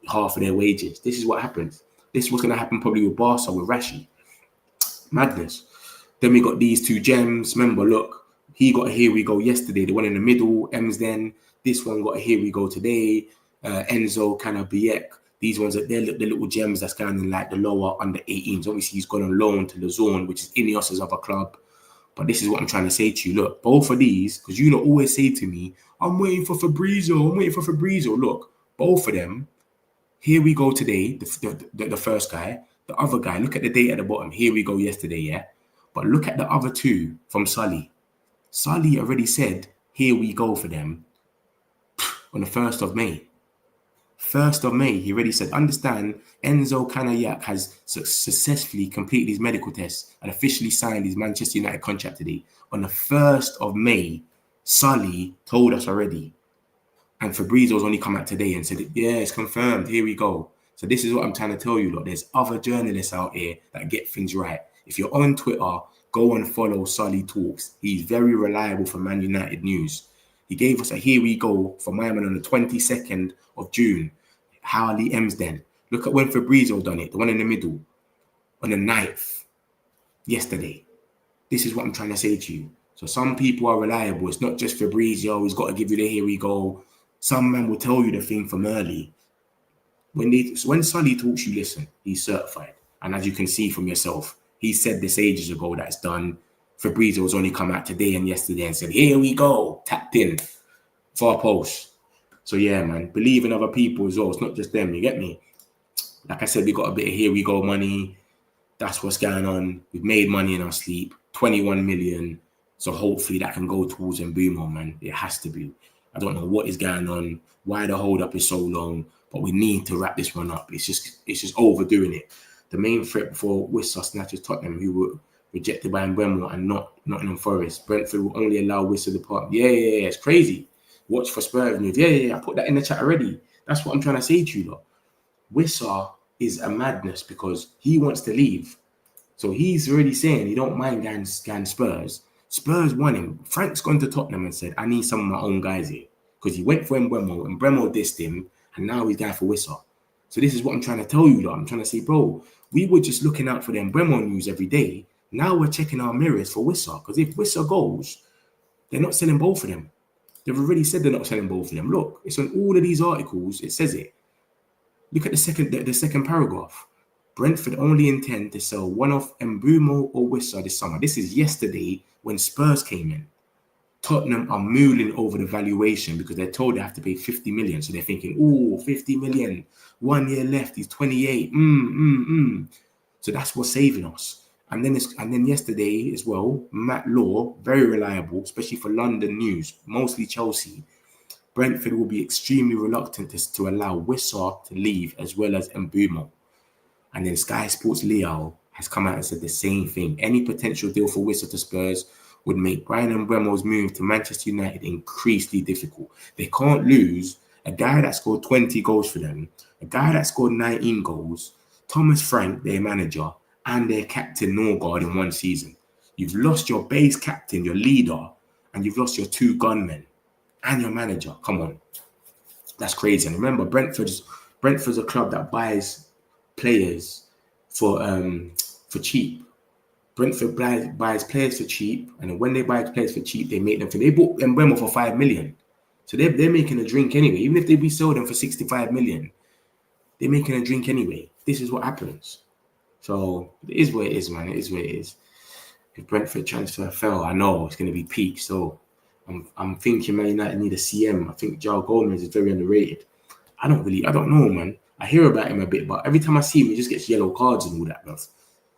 half of their wages. This is what happens. This is what's going to happen probably with Barca, with Rashi. Madness. Then we got these 2 gems. Remember, look, he got a here we go yesterday. The one in the middle, Emsden. This one got a here we go today. Enzo, Canabiek. These ones are the little gems that's going in like the lower under 18s. Obviously, he's gone on loan to Luzon, which is Ineos' other club. But this is what I'm trying to say to you. Look, both of these, because you lot always say to me, I'm waiting for Fabrizio. Look, both of them, here we go today, the first guy. The other guy, look at the date at the bottom. Here we go yesterday, yeah? But look at the other 2 from Sully. Sully already said, here we go for them on the 1st of May. 1st of May, he already said, understand, Enzo Canayak has successfully completed his medical tests and officially signed his Manchester United contract today. On the 1st of May, Sully told us already. And Fabrizio's only come out today and said, yeah, it's confirmed, here we go. So this is what I'm trying to tell you, look, there's other journalists out here that get things right. If you're on Twitter, go and follow Sully Talks. He's very reliable for Man United news. He gave us a here we go for my man on the 22nd of June. Harley Emsden. Look at when Fabrizio done it, the one in the middle, on the 9th, yesterday. This is what I'm trying to say to you. So some people are reliable. It's not just Fabrizio. He's got to give you the here we go. Some man will tell you the thing from early. When Sully talks, you listen. He's certified. And as you can see from yourself, he said this ages ago that it's done. Fabrizio's only come out today and yesterday and said, here we go, tapped in for a post. So yeah, man, believe in other people as well. It's not just them, you get me? Like I said, we got a bit of here we go money. That's what's going on. We've made money in our sleep, 21 million. So hopefully that can go towards Mbeumo, man. It has to be. I don't know what is going on, why the hold up is so long, but we need to wrap this one up. It's just overdoing it. The main threat before Wissa snatches Tottenham, who were rejected by Mbeumo and not Nottingham Forest. Brentford will only allow Wissa to depart. Yeah, it's crazy. Watch for Spurs move. Yeah. I put that in the chat already. That's what I'm trying to say to you, lot. Wissa is a madness because he wants to leave. So he's already saying he don't mind going Spurs. Spurs won him. Frank's gone to Tottenham and said, I need some of my own guys here. Because he went for Mbeumo and Mbeumo dissed him, and now he's going for Wissa. So this is what I'm trying to tell you, though. I'm trying to say, bro, we were just looking out for the Mbeumo news every day. Now we're checking our mirrors for Wissa. Because if Wissa goes, they're not selling both of them. They've already said they're not selling both of them. Look, it's on all of these articles. It says it. Look at the second paragraph. Brentford only intend to sell one of Mbeumo or Wissa this summer. This is yesterday when Spurs came in. Tottenham are mooling over the valuation because they're told they have to pay 50 million. So they're thinking, oh, 50 million. 1 year left. He's 28. So that's what's saving us. And then yesterday as well, Matt Law, very reliable, especially for London news, mostly Chelsea. Brentford will be extremely reluctant to allow Wissa to leave as well as Mbeumo. And then Sky Sports Leo has come out and said the same thing. Any potential deal for Wissa to Spurs would make Brian Mbeumo's move to Manchester United increasingly difficult. They can't lose a guy that scored 20 goals for them, a guy that scored 19 goals, Thomas Frank, their manager, and their captain Norgard in one season. You've lost your base captain, your leader, and you've lost your 2 gunmen and your manager. Come on. That's crazy. And remember, Brentford's a club that buys players for cheap. Brentford buys players for cheap, and then when they buy players for cheap, they make them for. They bought Mbeumo for 5 million, so they're making a drink anyway. Even if we sell them for 65 million, they're making a drink anyway. This is what happens. So it is what it is, man. It is what it is. If Brentford transfer fell, I know it's going to be peak. So I'm thinking Man United need a CM. I think João Gomez is very underrated. I don't know, man. I hear about him a bit, but every time I see him, he just gets yellow cards and all that, bro.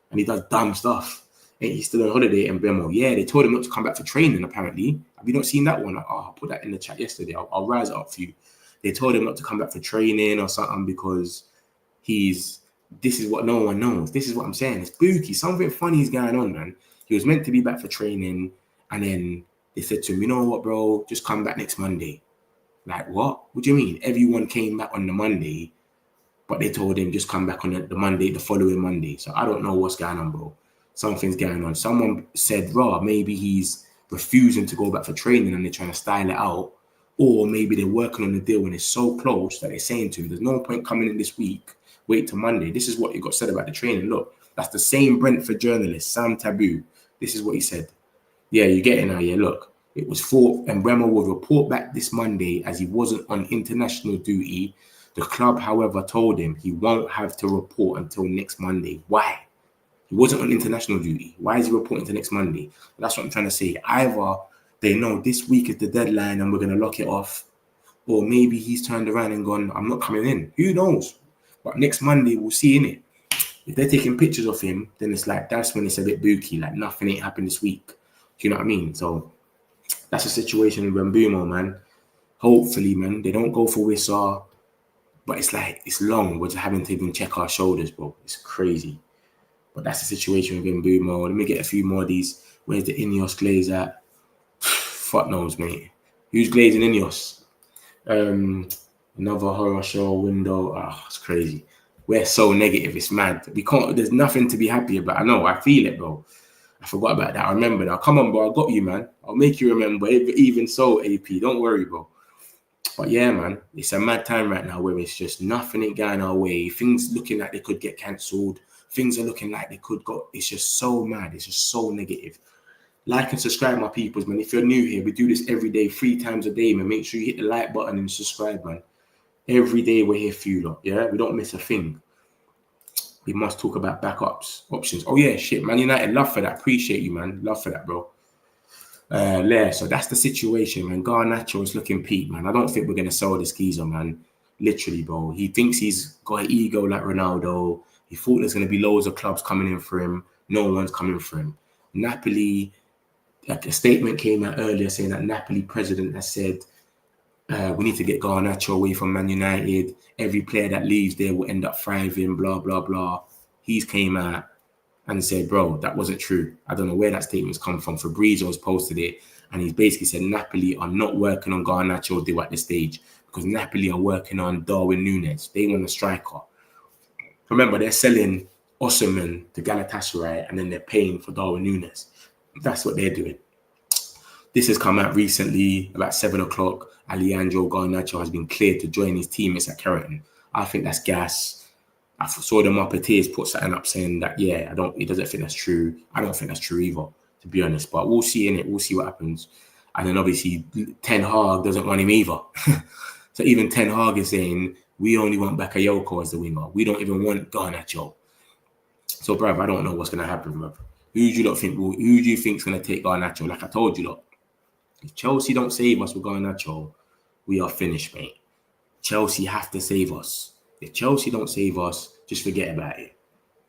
And he does dumb stuff. And he's still on holiday in Mbeumo. Yeah, they told him not to come back for training, apparently. Have you not seen that one? I'll put that in the chat yesterday. I'll rise it up for you. They told him not to come back for training or something because this is what no one knows. This is what I'm saying. It's spooky. Something funny is going on, man. He was meant to be back for training, and then they said to him, you know what, bro? Just come back next Monday. Like, what? What do you mean? Everyone came back on the Monday, but they told him just come back on the Monday, the following Monday. So I don't know what's going on, bro. Something's going on. Someone said, maybe he's refusing to go back for training and they're trying to style it out. Or maybe they're working on the deal and it's so close that they're saying to him, there's no point coming in this week. Wait till Monday. This is what he got said about the training. Look, that's the same Brentford journalist, Sam Taboo. This is what he said. Yeah, you get it now. Yeah, look. It was thought Mbeumo would report back this Monday as he wasn't on international duty. The club, however, told him he won't have to report until next Monday. Why? He wasn't on international duty. Why is he reporting to next Monday? That's what I'm trying to say. Either they know this week is the deadline and we're going to lock it off, or maybe he's turned around and gone, I'm not coming in. Who knows? But next Monday, we'll see, innit? If they're taking pictures of him, then it's like, that's when it's a bit booky, like nothing ain't happened this week. Do you know what I mean? So that's a situation with Mbeumo, man. Hopefully, man, they don't go for Wissa, but it's like, it's long. We're just having to even check our shoulders, bro. It's crazy. But that's the situation with Mbeumo. Let me get a few more of these. Where's the Ineos glaze at? Fuck knows, mate. Who's glazing Ineos? Another horror show window. It's crazy. We're so negative. It's mad. We can't. There's nothing to be happy about. I know. I feel it, bro. I forgot about that. I remember now. Come on, bro. I got you, man. I'll make you remember. Even so, AP. Don't worry, bro. But yeah, man. It's a mad time right now where it's just nothing ain't going our way. Things looking like they could get cancelled. Things are looking like they could go. It's just so mad. It's just so negative. Like and subscribe, my peoples, man. If you're new here, we do this every day, 3 times a day, man. Make sure you hit the like button and subscribe, man. Every day we're here for you lot, yeah? We don't miss a thing. We must talk about backups, options. Oh, yeah, shit, Man United. Love for that. Appreciate you, man. Love for that, bro. So that's the situation, man. Garnacho is looking peak, man. I don't think we're going to sell this geezer, man. Literally, bro. He thinks he's got an ego like Ronaldo. He thought there's going to be loads of clubs coming in for him. No one's coming for him. Napoli, like a statement came out earlier saying that Napoli president has said, we need to get Garnacho away from Man United. Every player that leaves there will end up thriving, blah, blah, blah. He's came out and said, bro, that wasn't true. I don't know where that statement's come from. Fabrizio's posted it. And he's basically said Napoli are not working on Garnacho deal at this stage because Napoli are working on Darwin Núñez. They want a striker. Remember, they're selling Osimhen to Galatasaray, and then they're paying for Darwin Núñez. That's what they're doing. This has come out recently, about 7 o'clock. Alejandro Garnacho has been cleared to join his teammates at Keratin. I think that's gas. I saw the Marketeers put something up saying that, yeah, he doesn't think that's true. I don't think that's true either, to be honest. But we'll see in it. We'll see what happens. And then obviously Ten Hag doesn't want him either. So even Ten Hag is saying, we only want Bakayoko as the winger. We don't even want Garnacho. So, bruv, I don't know what's going to happen, bruv. Who do you think is going to take Garnacho? Like I told you, look, if Chelsea don't save us with Garnacho, we are finished, mate. Chelsea have to save us. If Chelsea don't save us, just forget about it.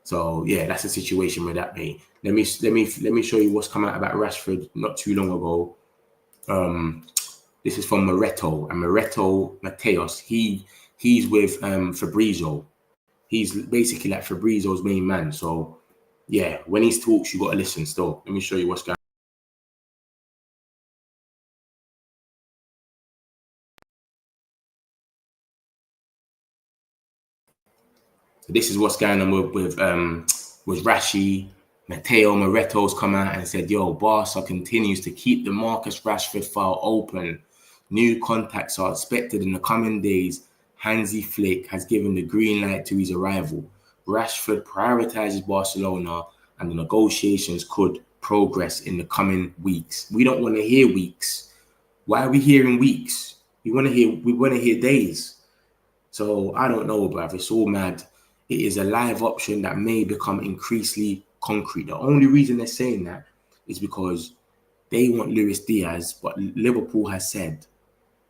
So yeah, that's the situation with that, mate. Let me show you what's come out about Rashford not too long ago. This is from Moretto, and Moretto Mateos. He's with Fabrizio. He's basically like Fabrizio's main man. So yeah, when he talks, you got to listen still. Let me show you what's going on. So this is what's going on with Rashi. Matteo Moretto's come out and said, yo, Barca continues to keep the Marcus Rashford file open. New contacts are expected in the coming days. Hansi Flick has given the green light to his arrival. Rashford prioritizes Barcelona, and the negotiations could progress in the coming weeks. We don't want to hear weeks. Why are we hearing weeks? We want to hear days. So I don't know, bruv. It's all mad. It is a live option that may become increasingly concrete. The only reason they're saying that is because they want Luis Diaz, but Liverpool has said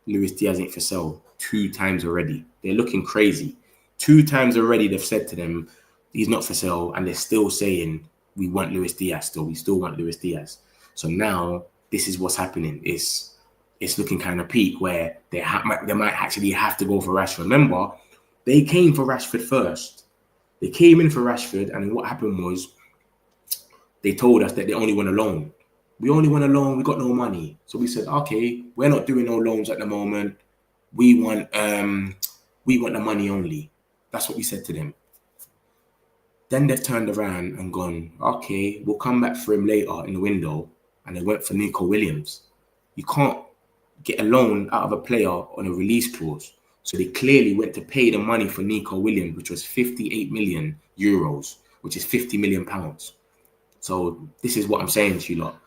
Luis Diaz ain't for sale 2 times already. They're looking crazy. 2 times already they've said to them, he's not for sale, and they're still saying, we want Luis Diaz still. We still want Luis Diaz. So now this is what's happening. It's looking kind of peak where they might actually have to go for Rashford. Remember, they came for Rashford first. They came in for Rashford, and then what happened was they told us that they only want a loan. We only want a loan. We got no money. So we said, okay, we're not doing no loans at the moment. We want the money only. That's what we said to them. Then they've turned around and gone, okay, we'll come back for him later in the window. And they went for Nico Williams. You can't get a loan out of a player on a release clause. So they clearly went to pay the money for Nico Williams, which was 58 million euros, which is 50 million pounds. So this is what I'm saying to you lot.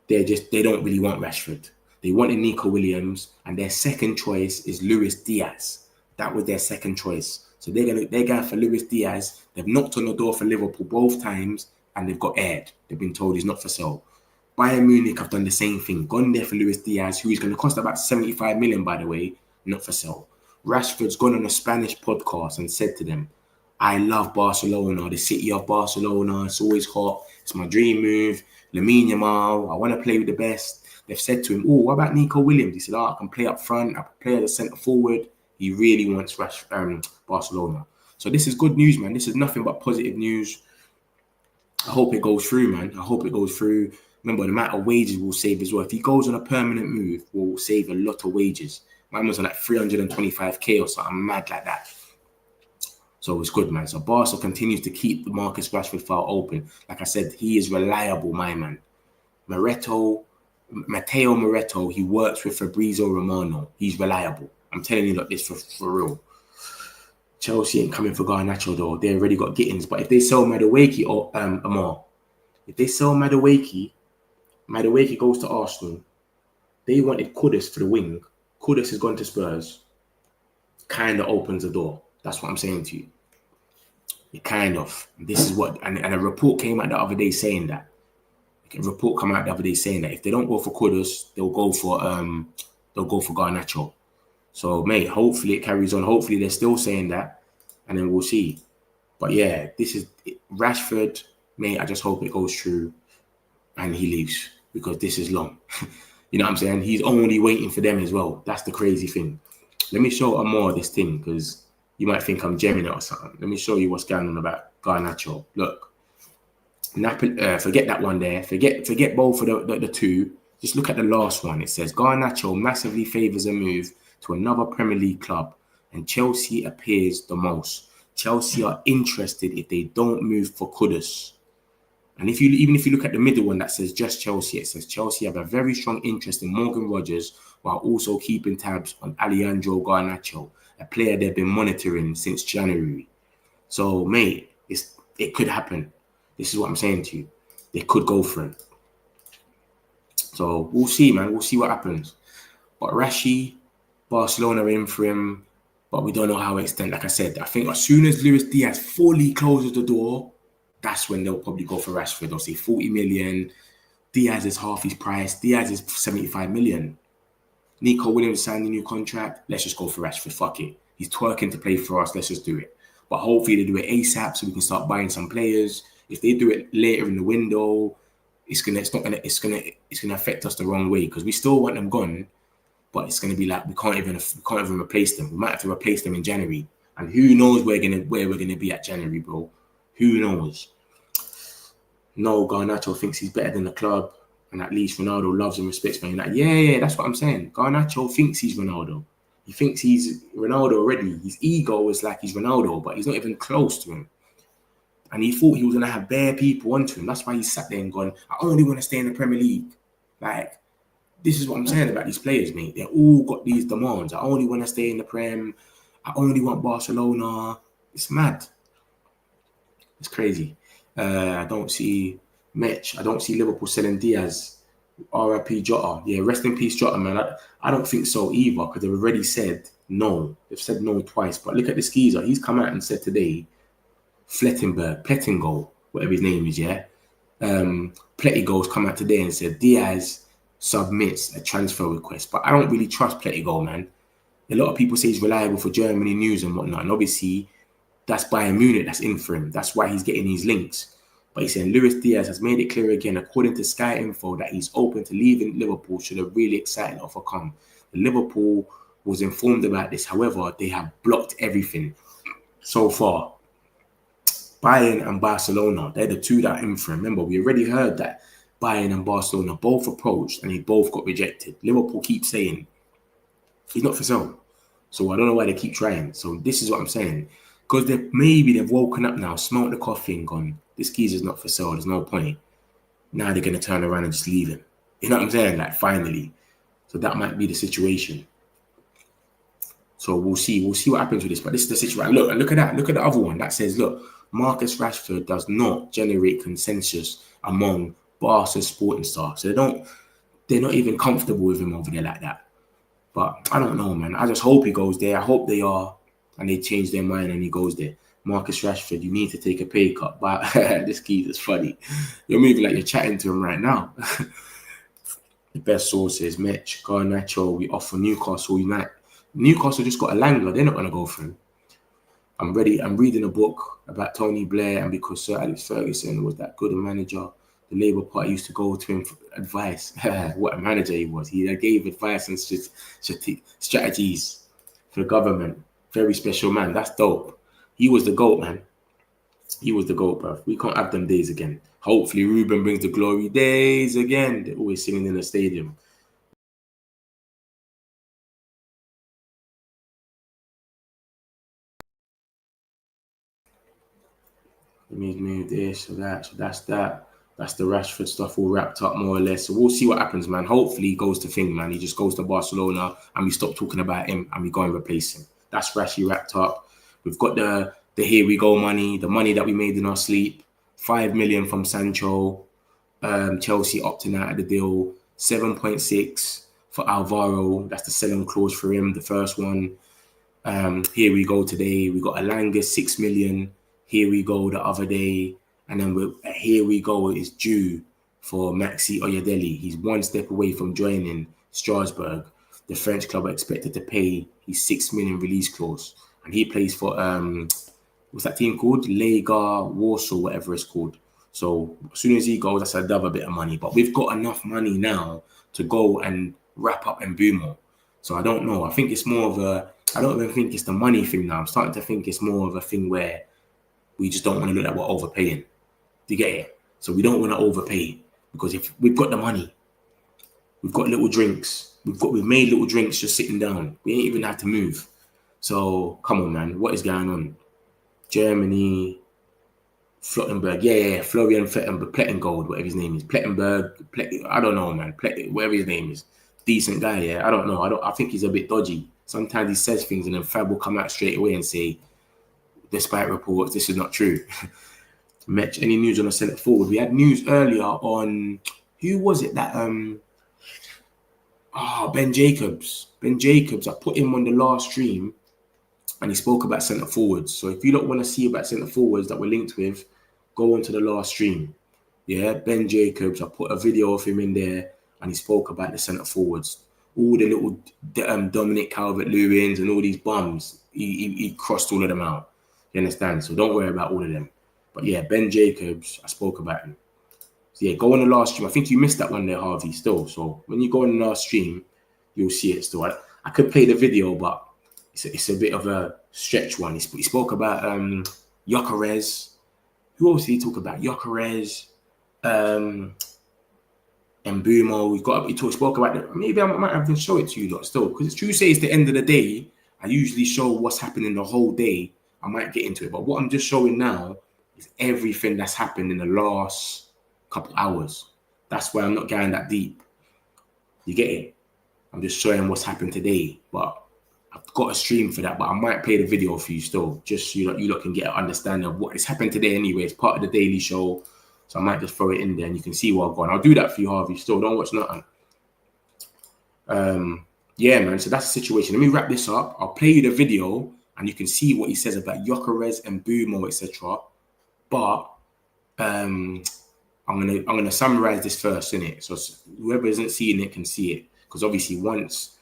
They don't really want Rashford. They wanted Nico Williams, and their second choice is Luis Diaz. That was their second choice. So they're going for Luis Diaz. They've knocked on the door for Liverpool both times, and they've got aired. They've been told he's not for sale. Bayern Munich have done the same thing. Gone there for Luis Diaz, who is going to cost about 75 million, by the way, not for sale. Rashford's gone on a Spanish podcast and said to them, I love Barcelona, the city of Barcelona. It's always hot. It's my dream move. Lamine Yamal, I want to play with the best. They've said to him, oh, what about Nico Williams? He said, I can play up front. I can play as a centre forward. He really wants Barcelona. So this is good news, man. This is nothing but positive news. I hope it goes through, man. I hope it goes through. Remember, the amount of wages we'll save as well. If he goes on a permanent move, we'll save a lot of wages. Mine was on like 325k or something mad like that. So it's good, man. So Barca continues to keep the Marcus Rashford file open. Like I said, he is reliable, my man. Matteo Moretto, he works with Fabrizio Romano. He's reliable. I'm telling you like this for real. Chelsea ain't coming for Garnacho though. They already got Gittins. But if they sell Madueke or Amar, if they sell Madueke goes to Arsenal. They wanted Kudus for the wing. Kudus has gone to Spurs. Kind of opens the door. That's what I'm saying to you. It kind of. This is what, and a report came out the other day saying that. A report came out the other day saying that if they don't go for Kudus, they'll go for Garnacho. So, mate, hopefully it carries on. Hopefully they're still saying that, and then we'll see. But yeah, this is Rashford, mate. I just hope it goes through, and he leaves because this is long. You know what I'm saying? He's only waiting for them as well. That's the crazy thing. Let me show more of this thing because you might think I'm jamming it or something. Let me show you what's going on about Garnacho. Look, forget that one there. Forget both of the two. Just look at the last one. It says Garnacho massively favours a move to another Premier League club, and Chelsea appears the most. Chelsea are interested if they don't move for Kudus. And even if you look at the middle one that says just Chelsea, it says Chelsea have a very strong interest in Morgan Rogers while also keeping tabs on Alejandro Garnacho, a player they've been monitoring since January. So, mate, it could happen. This is what I'm saying to you. They could go for him. So, we'll see, man. We'll see what happens. But Rashi, Barcelona are in for him, but we don't know how extent. Like I said, I think as soon as Luis Diaz fully closes the door, that's when they'll probably go for Rashford. They'll say 40 million. Diaz is half his price. Diaz is 75 million. Nico Williams signed a new contract. Let's just go for Rashford. Fuck it. He's twerking to play for us. Let's just do it. But hopefully they do it ASAP so we can start buying some players. If they do it later in the window, it's gonna affect us the wrong way because we still want them gone, but it's gonna be like we can't even replace them. We might have to replace them in January, and who knows where we're gonna be at January, bro? Who knows? No, Garnacho thinks he's better than the club, and at least Ronaldo loves and respects me. Like, yeah, that's what I'm saying. Garnacho thinks he's Ronaldo. He thinks he's Ronaldo already. His ego is like he's Ronaldo, but he's not even close to him. And he thought he was going to have bare people onto him. That's why he sat there and gone, I only want to stay in the Premier League. Like, this is what I'm saying about these players, mate. They all got these demands. I only want to stay in the Prem. I only want Barcelona. It's mad. It's crazy. I don't see Mitch. I don't see Liverpool selling Diaz. RIP Jota. Yeah, rest in peace, Jota, man. I don't think so either because they've already said no. They've said no twice. But look at the skeezer. He's come out and said today, Plettengo, whatever his name is, yeah. Plettigo's come out today and said Diaz submits a transfer request. But I don't really trust Plettigo, man. A lot of people say he's reliable for Germany news and whatnot. And obviously, that's Bayern Munich that's in for him. That's why he's getting these links. But he's saying Luis Diaz has made it clear again, according to Sky Info, that he's open to leaving Liverpool should a really exciting offer come. Liverpool was informed about this. However, they have blocked everything so far. Bayern and Barcelona, they're the two that are in for him. Remember, we already heard that Bayern and Barcelona both approached and they both got rejected. Liverpool keeps saying he's not for sale. So I don't know why they keep trying. So this is what I'm saying. Because they've woken up now, smelt the coffee and gone, this geezer's not for sale, there's no point. Now they're going to turn around and just leave him. You know what I'm saying? Like, finally. So that might be the situation. So we'll see. We'll see what happens with this. But this is the situation. Look at that. Look at the other one that says, look, Marcus Rashford does not generate consensus among Barca sporting stars. So they're not even comfortable with him over there like that. But I don't know, man. I just hope he goes there. I hope they are. And they change their mind and he goes there. Marcus Rashford, you need to take a pay cut. But this kid is funny. You're moving like you're chatting to him right now. The best sources, Mitch, Garnacho, we offer Newcastle United. Newcastle just got a Langler. They're not going to go for him. I'm ready. I'm reading a book about Tony Blair, and because Sir Alex Ferguson was that good a manager, the Labour Party used to go to him for advice. What a manager he was. He gave advice and strategies for the government. Very special man. That's dope. He was the GOAT, man. He was the GOAT, bro. We can't have them days again. Hopefully, Ruben brings the glory days again. They're always singing in the stadium. Let me move this, so that. So that's that. That's the Rashford stuff all wrapped up more or less. So we'll see what happens, man. Hopefully, he goes to thing, man. He just goes to Barcelona and we stop talking about him and we go and replace him. That's Rashi wrapped up. We've got the here we go money, the money that we made in our sleep. 5 million from Sancho. Chelsea opting out of the deal. 7.6 for Alvaro. That's the selling clause for him, the first one. Here we go today. We got Alanga, 6 million. Here we go the other day. And then here we go is due for Maxi Oyedeli. He's one step away from joining Strasbourg. The French club are expected to pay his 6 million release clause. And he plays for, what's that team called? Lega Warsaw, whatever it's called. So as soon as he goes, that's another bit of money. But we've got enough money now to go and wrap up Mbeumo. So I don't know. I think it's more of I don't even think it's the money thing now. I'm starting to think it's more of a thing where we just don't want to look like we're overpaying. Do you get it? So we don't want to overpay because if we've got the money, we've got little drinks. We've made little drinks just sitting down. We ain't even had to move. So come on, man. What is going on? Germany, Flottenberg, yeah, Florian Plettenberg, Plettengold, whatever his name is, I don't know, man, whatever his name is, decent guy, yeah, I don't know, I think he's a bit dodgy. Sometimes he says things and then Fab will come out straight away and say, despite reports, this is not true. Mitch, any news on the centre forward? We had news earlier on, who was it that, Ben Jacobs. Ben Jacobs, I put him on the last stream and he spoke about centre forwards. So if you don't want to see about centre forwards that we're linked with, go on to the last stream. Yeah, Ben Jacobs, I put a video of him in there and he spoke about the centre forwards. All the little Dominic Calvert-Lewins and all these bums, he crossed all of them out. You understand? So don't worry about all of them. But yeah, Ben Jacobs, I spoke about him. So yeah, go on the last stream. I think you missed that one there, Harvey, still. So when you go on the last stream, you'll see it still. I could play the video, but it's a bit of a stretch one. He spoke about Gyökeres. Who else did he talk about? Gyökeres, Mbeumo. He spoke about it. Maybe I might have to show it to you lot still. Because it's true, say it's the end of the day. I usually show what's happening the whole day. I might get into it. But what I'm just showing now is everything that's happened in the last couple hours. That's why I'm not going that deep. You get it? I'm just showing what's happened today. But I've got a stream for that. But I might play the video for you still. Just so you lot can get an understanding of what has happened today anyway. It's part of the daily show. So I might just throw it in there and you can see what I've got. I'll do that for you, Harvey. Still, don't watch nothing. Yeah, man. So that's the situation. Let me wrap this up. I'll play you the video and you can see what he says about Gyökeres and Mbeumo, etc. But I'm gonna summarize this first, innit? So whoever isn't seeing it can see it. Because obviously once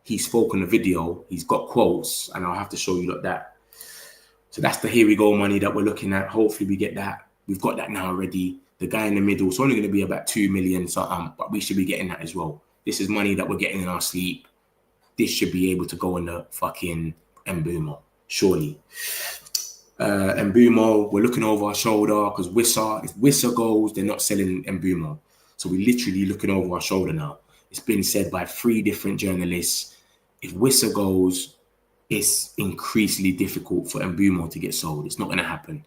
he spoke on the video, he's got quotes, and I'll have to show you like that. So that's the here we go money that we're looking at. Hopefully we get that. We've got that now already. The guy in the middle, it's only going to be about 2 million something, but we should be getting that as well. This is money that we're getting in our sleep. This should be able to go in the fucking Mbeumo, surely. Mbeumo, we're looking over our shoulder because Wissa, if Wissa goes, they're not selling Mbeumo. So we're literally looking over our shoulder now. It's been said by 3 different journalists. If Wissa goes, it's increasingly difficult for Mbeumo to get sold. It's not going to happen.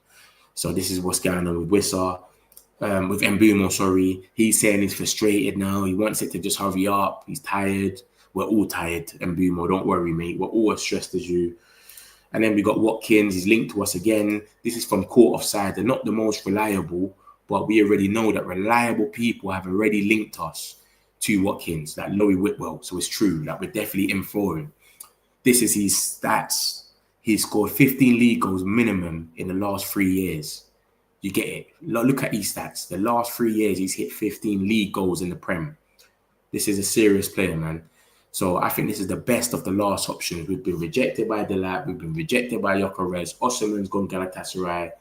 So this is what's going on with Wissa. With Mbeumo, sorry. He's saying he's frustrated now. He wants it to just hurry up. He's tired. We're all tired, Mbeumo. Don't worry, mate. We're all as stressed as you. And then we got Watkins. He's linked to us again. This is from Court Offside. They're not the most reliable, but we already know that reliable people have already linked us to Watkins, like Laurie Whitwell. So it's true. Like we're definitely in for him. This is his stats. He's scored 15 league goals minimum in the last 3 years. You get it? Look at these stats. The last 3 years, he's hit 15 league goals in the Prem. This is a serious player, man. So I think this is the best of the last options. We've been rejected by Delap. We've been rejected by Gyökeres. Osimhen's gone Galatasaray.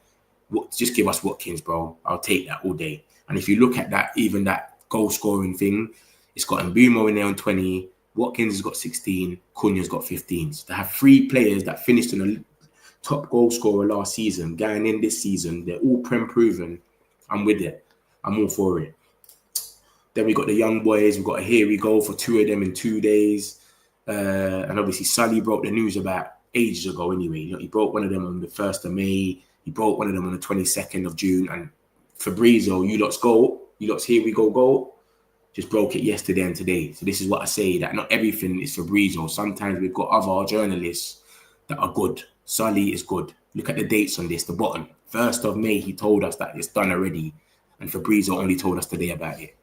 Just give us Watkins, bro. I'll take that all day. And if you look at that, even that goal scoring thing, it's got Mbeumo in there on 20. Watkins has got 16. Cunha's got 15. So to have 3 players that finished in the top goal scorer last season, going in this season, they're all Prem proven. I'm with it. I'm all for it. Then we got the young boys. We've got a here we go for 2 of them in 2 days. And obviously Sully broke the news about ages ago anyway. You know, he broke one of them on the 1st of May. He broke one of them on the 22nd of June. And Fabrizio, you lot's here we go goal, just broke it yesterday and today. So this is what I say, that not everything is Fabrizio. Sometimes we've got other journalists that are good. Sully is good. Look at the dates on this, the bottom. 1st of May, he told us that it's done already. And Fabrizio only told us today about it.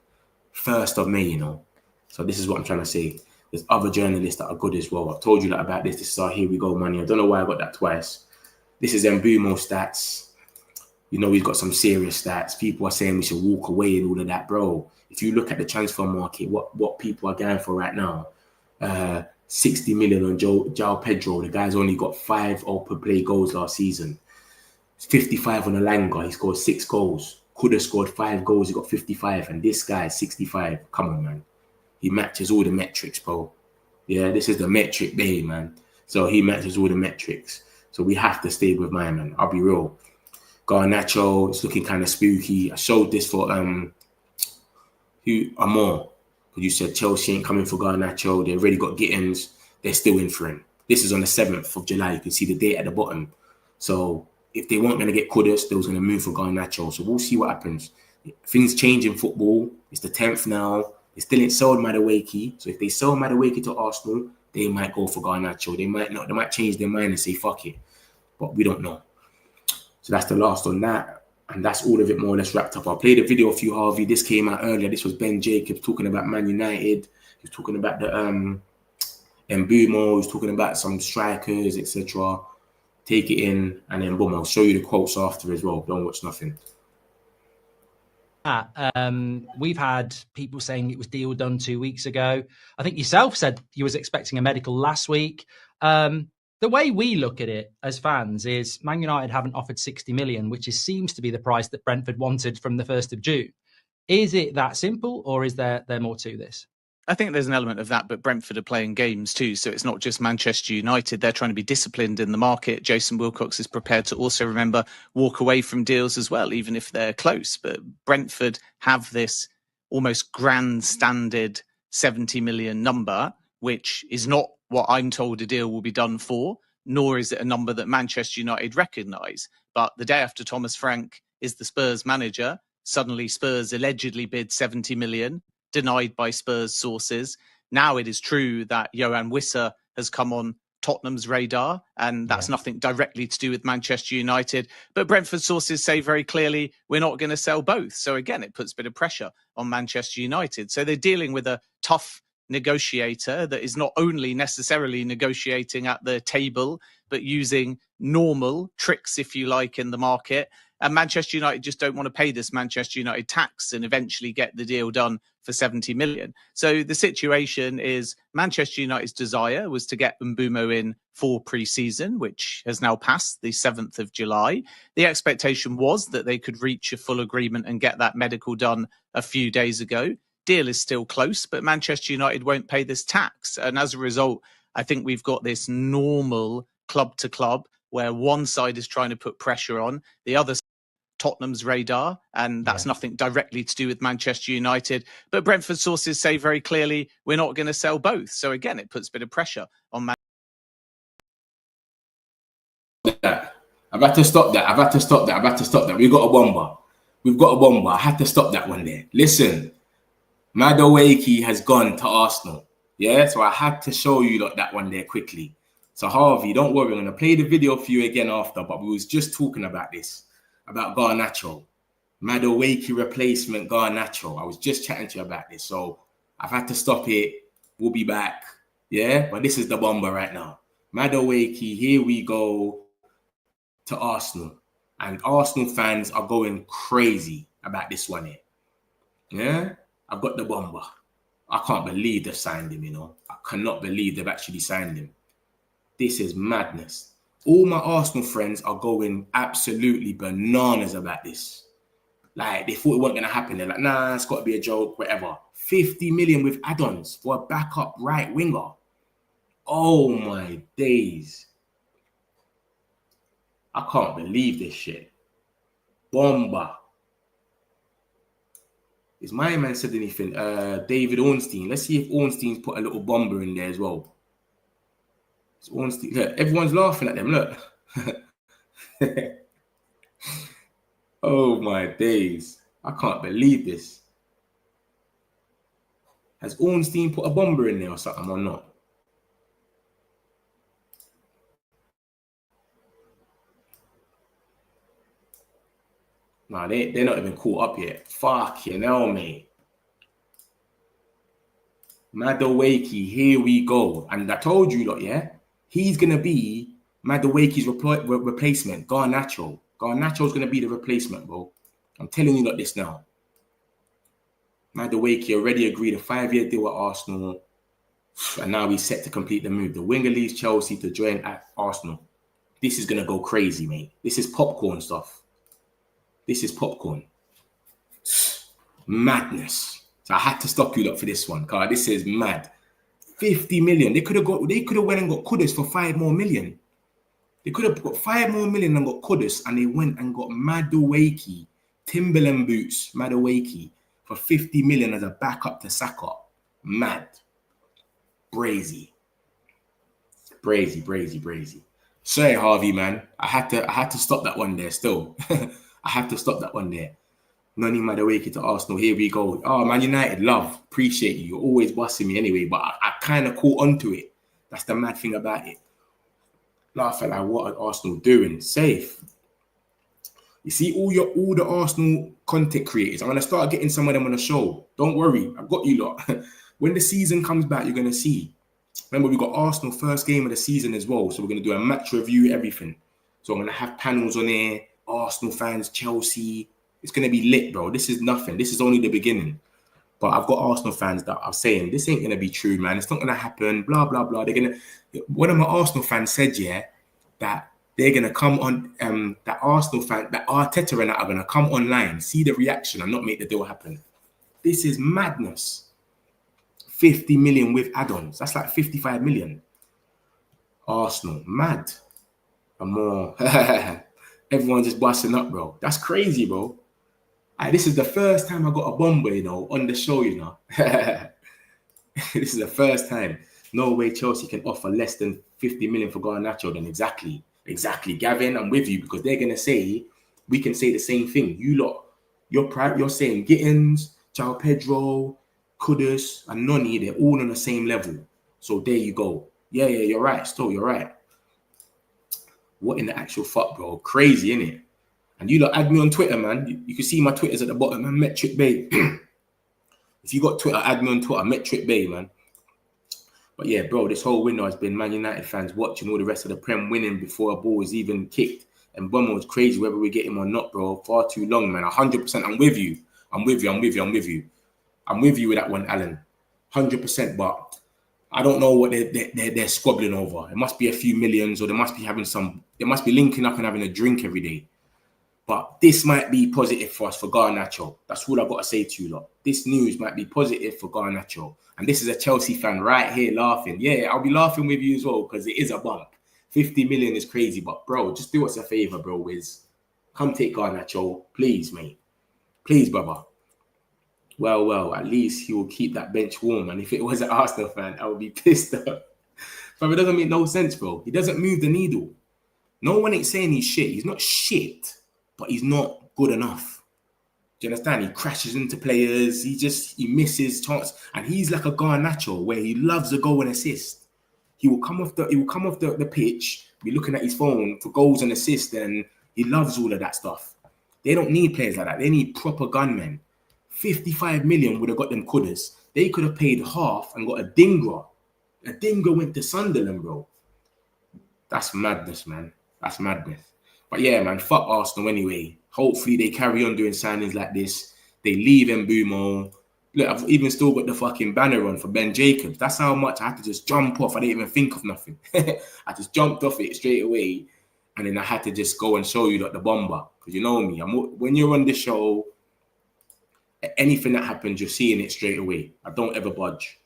1st of May, you know. So this is what I'm trying to say. There's other journalists that are good as well. I've told you that about this. This is our here we go money. I don't know why I got that twice. This is Mbeumo stats. You know, he's got some serious stats. People are saying we should walk away and all of that, bro. If you look at the transfer market, what people are going for right now, 60 million on João Pedro. The guy's only got 5 open play goals last season. 55 on Alanga. He scored 6 goals. Could have scored 5 goals. He got 55. And this guy, 65. Come on, man. He matches all the metrics, bro. Yeah, this is the MetricBay, man. So he matches all the metrics. So we have to stay with my man. I'll be real. Garnacho, it's looking kind of spooky. I showed this for Amor. Because you said Chelsea ain't coming for Garnacho. They already got Gittins. They're still in for him. This is on the 7th of July. You can see the date at the bottom. So if they weren't going to get Kudus, they was going to move for Garnacho. So we'll see what happens. Things change in football. It's the 10th now. They still ain't sold Madueke. So if they sell Madueke to Arsenal, they might go for Garnacho. They might not. They might change their mind and say, fuck it. But we don't know. So that's the last on that. And that's all of it more or less wrapped up. I played a video for you, Harvey. This came out earlier. This was Ben Jacobs talking about Man United. He was talking about the Mbeumo. He was talking about some strikers, etc. Take it in, and then boom, I'll show you the quotes after as well. Don't watch nothing. We've had people saying it was deal done 2 weeks ago. I think yourself said you was expecting a medical last week. The way we look at it as fans is Man United haven't offered 60 million, which seems to be the price that Brentford wanted from the 1st of June. Is it that simple, or is there more to this? I think there's an element of that, but Brentford are playing games too, so it's not just Manchester United. They're trying to be disciplined in the market. Jason Wilcox is prepared to also, remember, walk away from deals as well, even if they're close. But Brentford have this almost grandstanded 70 million number, which is not what I'm told a deal will be done for, nor is it a number that Manchester United recognise. But the day after Thomas Frank is the Spurs manager, suddenly Spurs allegedly bid 70 million, denied by Spurs sources. Now it is true that Mbeumo and Wissa has come on Tottenham's radar, and that's nothing directly to do with Manchester United. But Brentford sources say very clearly, we're not going to sell both. So again, it puts a bit of pressure on Manchester United. So they're dealing with a tough negotiator that is not only necessarily negotiating at the table, but using normal tricks, if you like, in the market. And Manchester United just don't want to pay this Manchester United tax and eventually get the deal done for 70 million. So the situation is Manchester United's desire was to get Mbeumo in for pre-season, which has now passed the 7th of July. The expectation was that they could reach a full agreement and get that medical done a few days ago. Deal is still close, but Manchester United won't pay this tax. And as a result, I think we've got this normal club to club where one side is trying to put pressure on, the other Tottenham's radar, and that's nothing directly to do with Manchester United. But Brentford sources say very clearly, we're not going to sell both. So again, it puts a bit of pressure on I've had to stop that. We've got a bomber. I had to stop that one there. Listen, Madueke has gone to Arsenal. Yeah, so I had to show you that one there quickly. So Harvey, don't worry, I'm going to play the video for you again after, but we was just talking about this. About Garnacho, Madueke replacement Garnacho. I was just chatting to you about this, so I've had to stop it. We'll be back, yeah. But this is the bomber right now. Madueke, here we go to Arsenal, and Arsenal fans are going crazy about this one here. Yeah, I've got the bomber. I can't believe they've signed him. You know, I cannot believe they've actually signed him. This is madness. All my Arsenal friends are going absolutely bananas about this. Like, they thought it wasn't going to happen. They're like, nah, it's got to be a joke, whatever. 50 million with add-ons for a backup right winger. Oh, my days. I can't believe this shit. Bomber. Is my man said anything? David Ornstein. Let's see if Ornstein's put a little bomber in there as well. Look, everyone's laughing at them. Look. Oh my days. I can't believe this. Has Ornstein put a bomber in there or something or not? Nah, they're not even caught up yet. Fucking hell, mate. Madueke, here we go. And I told you, lot, yeah? He's going to be Madueke's replacement, Garnacho. Garnacho's going to be the replacement, bro. I'm telling you like this now. Madueke already agreed a 5-year deal with Arsenal. And now he's set to complete the move. The winger leaves Chelsea to join at Arsenal. This is going to go crazy, mate. This is popcorn stuff. This is popcorn. Madness. So I had to stop you lot for this one, because this is mad. 50 million. They could have went and got Kudus for 5 more million. They could have got 5 more million and got Kudus, and they went and got Madueke, Timberland boots, Madueke, for 50 million as a backup to Saka. Mad. Brazy. Sorry, Harvey, man. I had to stop that one there still. I have to stop that one there. Noni Madueke to Arsenal. Here we go. Oh, Man United, love. Appreciate you. You're always bossing me anyway, but I kind of caught onto it. That's the mad thing about it. Laugh at like, what are Arsenal doing? Safe. You see all the Arsenal content creators. I'm gonna start getting some of them on the show. Don't worry, I've got you lot. When the season comes back, you're gonna see. Remember, we got Arsenal first game of the season as well, so we're gonna do a match review, everything. So I'm gonna have panels on there. Arsenal fans, Chelsea. It's gonna be lit, bro. This is nothing. This is only the beginning. But I've got Arsenal fans that are saying this ain't gonna be true, man. It's not gonna happen. Blah blah blah. They're gonna. One of my Arsenal fans said, yeah, that they're gonna come on. That Arsenal fan, that Arteta and that are gonna come online, see the reaction, and not make the deal happen. This is madness. 50 million with add-ons. That's like 55 million. Arsenal, mad. And more. Everyone's just busting up, bro. That's crazy, bro. This is the first time I got a bomber, you know, on the show, you know. This is the first time. No way Chelsea can offer less than 50 million for Garnacho. Then exactly. Gavin, I'm with you because they're going to say, we can say the same thing. You lot, you're saying Gittins, João Pedro, Kudus, and Noni, they're all on the same level. So there you go. Yeah, you're right. Still, you're right. What in the actual fuck, bro? Crazy, innit? And you lot add me on Twitter, man. You can see my Twitter's at the bottom, man. MetricBay. If you got Twitter, add me on Twitter, MetricBay, man. But yeah, bro, this whole window has been Man United fans watching all the rest of the Prem winning before a ball is even kicked. And Mbeumo was crazy whether we get him or not, bro. Far too long, man. 100%. I'm with you. I'm with you with that one, Alan. 100%, but I don't know what they're squabbling over. It must be a few millions, or they must be linking up and having a drink every day. But this might be positive for us for Garnacho. That's all I've got to say to you lot. This news might be positive for Garnacho. And this is a Chelsea fan right here laughing. Yeah, I'll be laughing with you as well because it is a bump. 50 million is crazy. But, bro, just do us a favor, bro, Wiz. Come take Garnacho. Please, mate. Please, brother. Well, at least he will keep that bench warm. And if it was an Arsenal fan, I would be pissed off. But it doesn't make no sense, bro. He doesn't move the needle. No one ain't saying he's shit. He's not shit, but he's not good enough. Do you understand? He crashes into players. He misses chance. And he's like a Garnacho where he loves a goal and assist. He will come off the pitch, be looking at his phone for goals and assists, and he loves all of that stuff. They don't need players like that. They need proper gunmen. 55 million would have got them kudus. They could have paid half and got a Dingra. A Dingra went to Sunderland, bro. That's madness, man. That's madness. But yeah, man, fuck Arsenal anyway. Hopefully they carry on doing signings like this. They leave Mbeumo. Look, I've even still got the fucking banner on for Ben Jacobs. That's how much I had to just jump off. I didn't even think of nothing. I just jumped off it straight away. And then I had to just go and show you like the bomber. Because you know me. When you're on the show, anything that happens, you're seeing it straight away. I don't ever budge.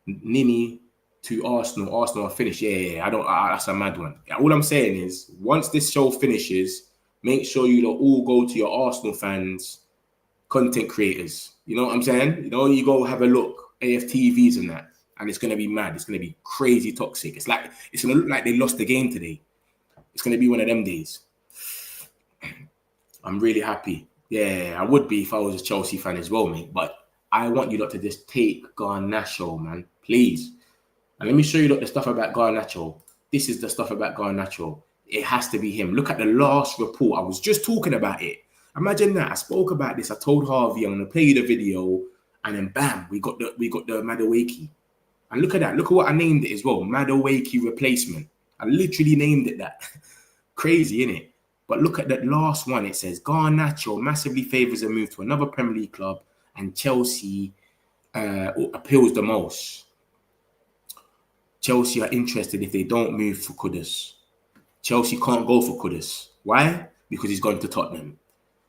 Nini to Arsenal. Arsenal are finished. Yeah. That's a mad one. All I'm saying is, once this show finishes, make sure you all go to your Arsenal fans, content creators. You know what I'm saying? You know, you go have a look, AFTVs and that, and it's gonna be mad. It's gonna be crazy toxic. It's gonna look like they lost the game today. It's gonna be one of them days. I'm really happy. Yeah, I would be if I was a Chelsea fan as well, mate. But I want you lot to just take Garnacho, man. Please. And let me show you the stuff about Garnacho. This is the stuff about Garnacho. It has to be him. Look at the last report. I was just talking about it. Imagine that. I spoke about this. I told Harvey I'm going to play you the video. And then bam, we got the Madueke. And look at that. Look at what I named it as well. Madueke replacement. I literally named it that. Crazy, innit? But look at that last one. It says Garnacho massively favours a move to another Premier League club, and Chelsea appeals the most. Chelsea are interested if they don't move for Kudus. Chelsea can't go for Kudus. Why? Because he's gone to Tottenham.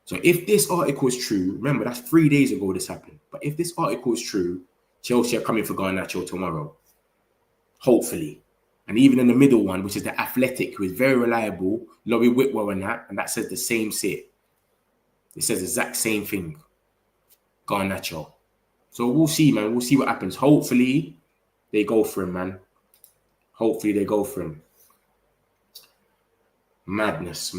So if this article is true, remember that's 3 days ago this happened. But if this article is true, Chelsea are coming for Garnacho tomorrow. Hopefully. And even in the middle one, which is the Athletic, who is very reliable, Laurie Whitwell and that says the same shit. It says the exact same thing. Garnacho. So we'll see, man. We'll see what happens. Hopefully, they go for him, man. Hopefully, they go for him. Madness.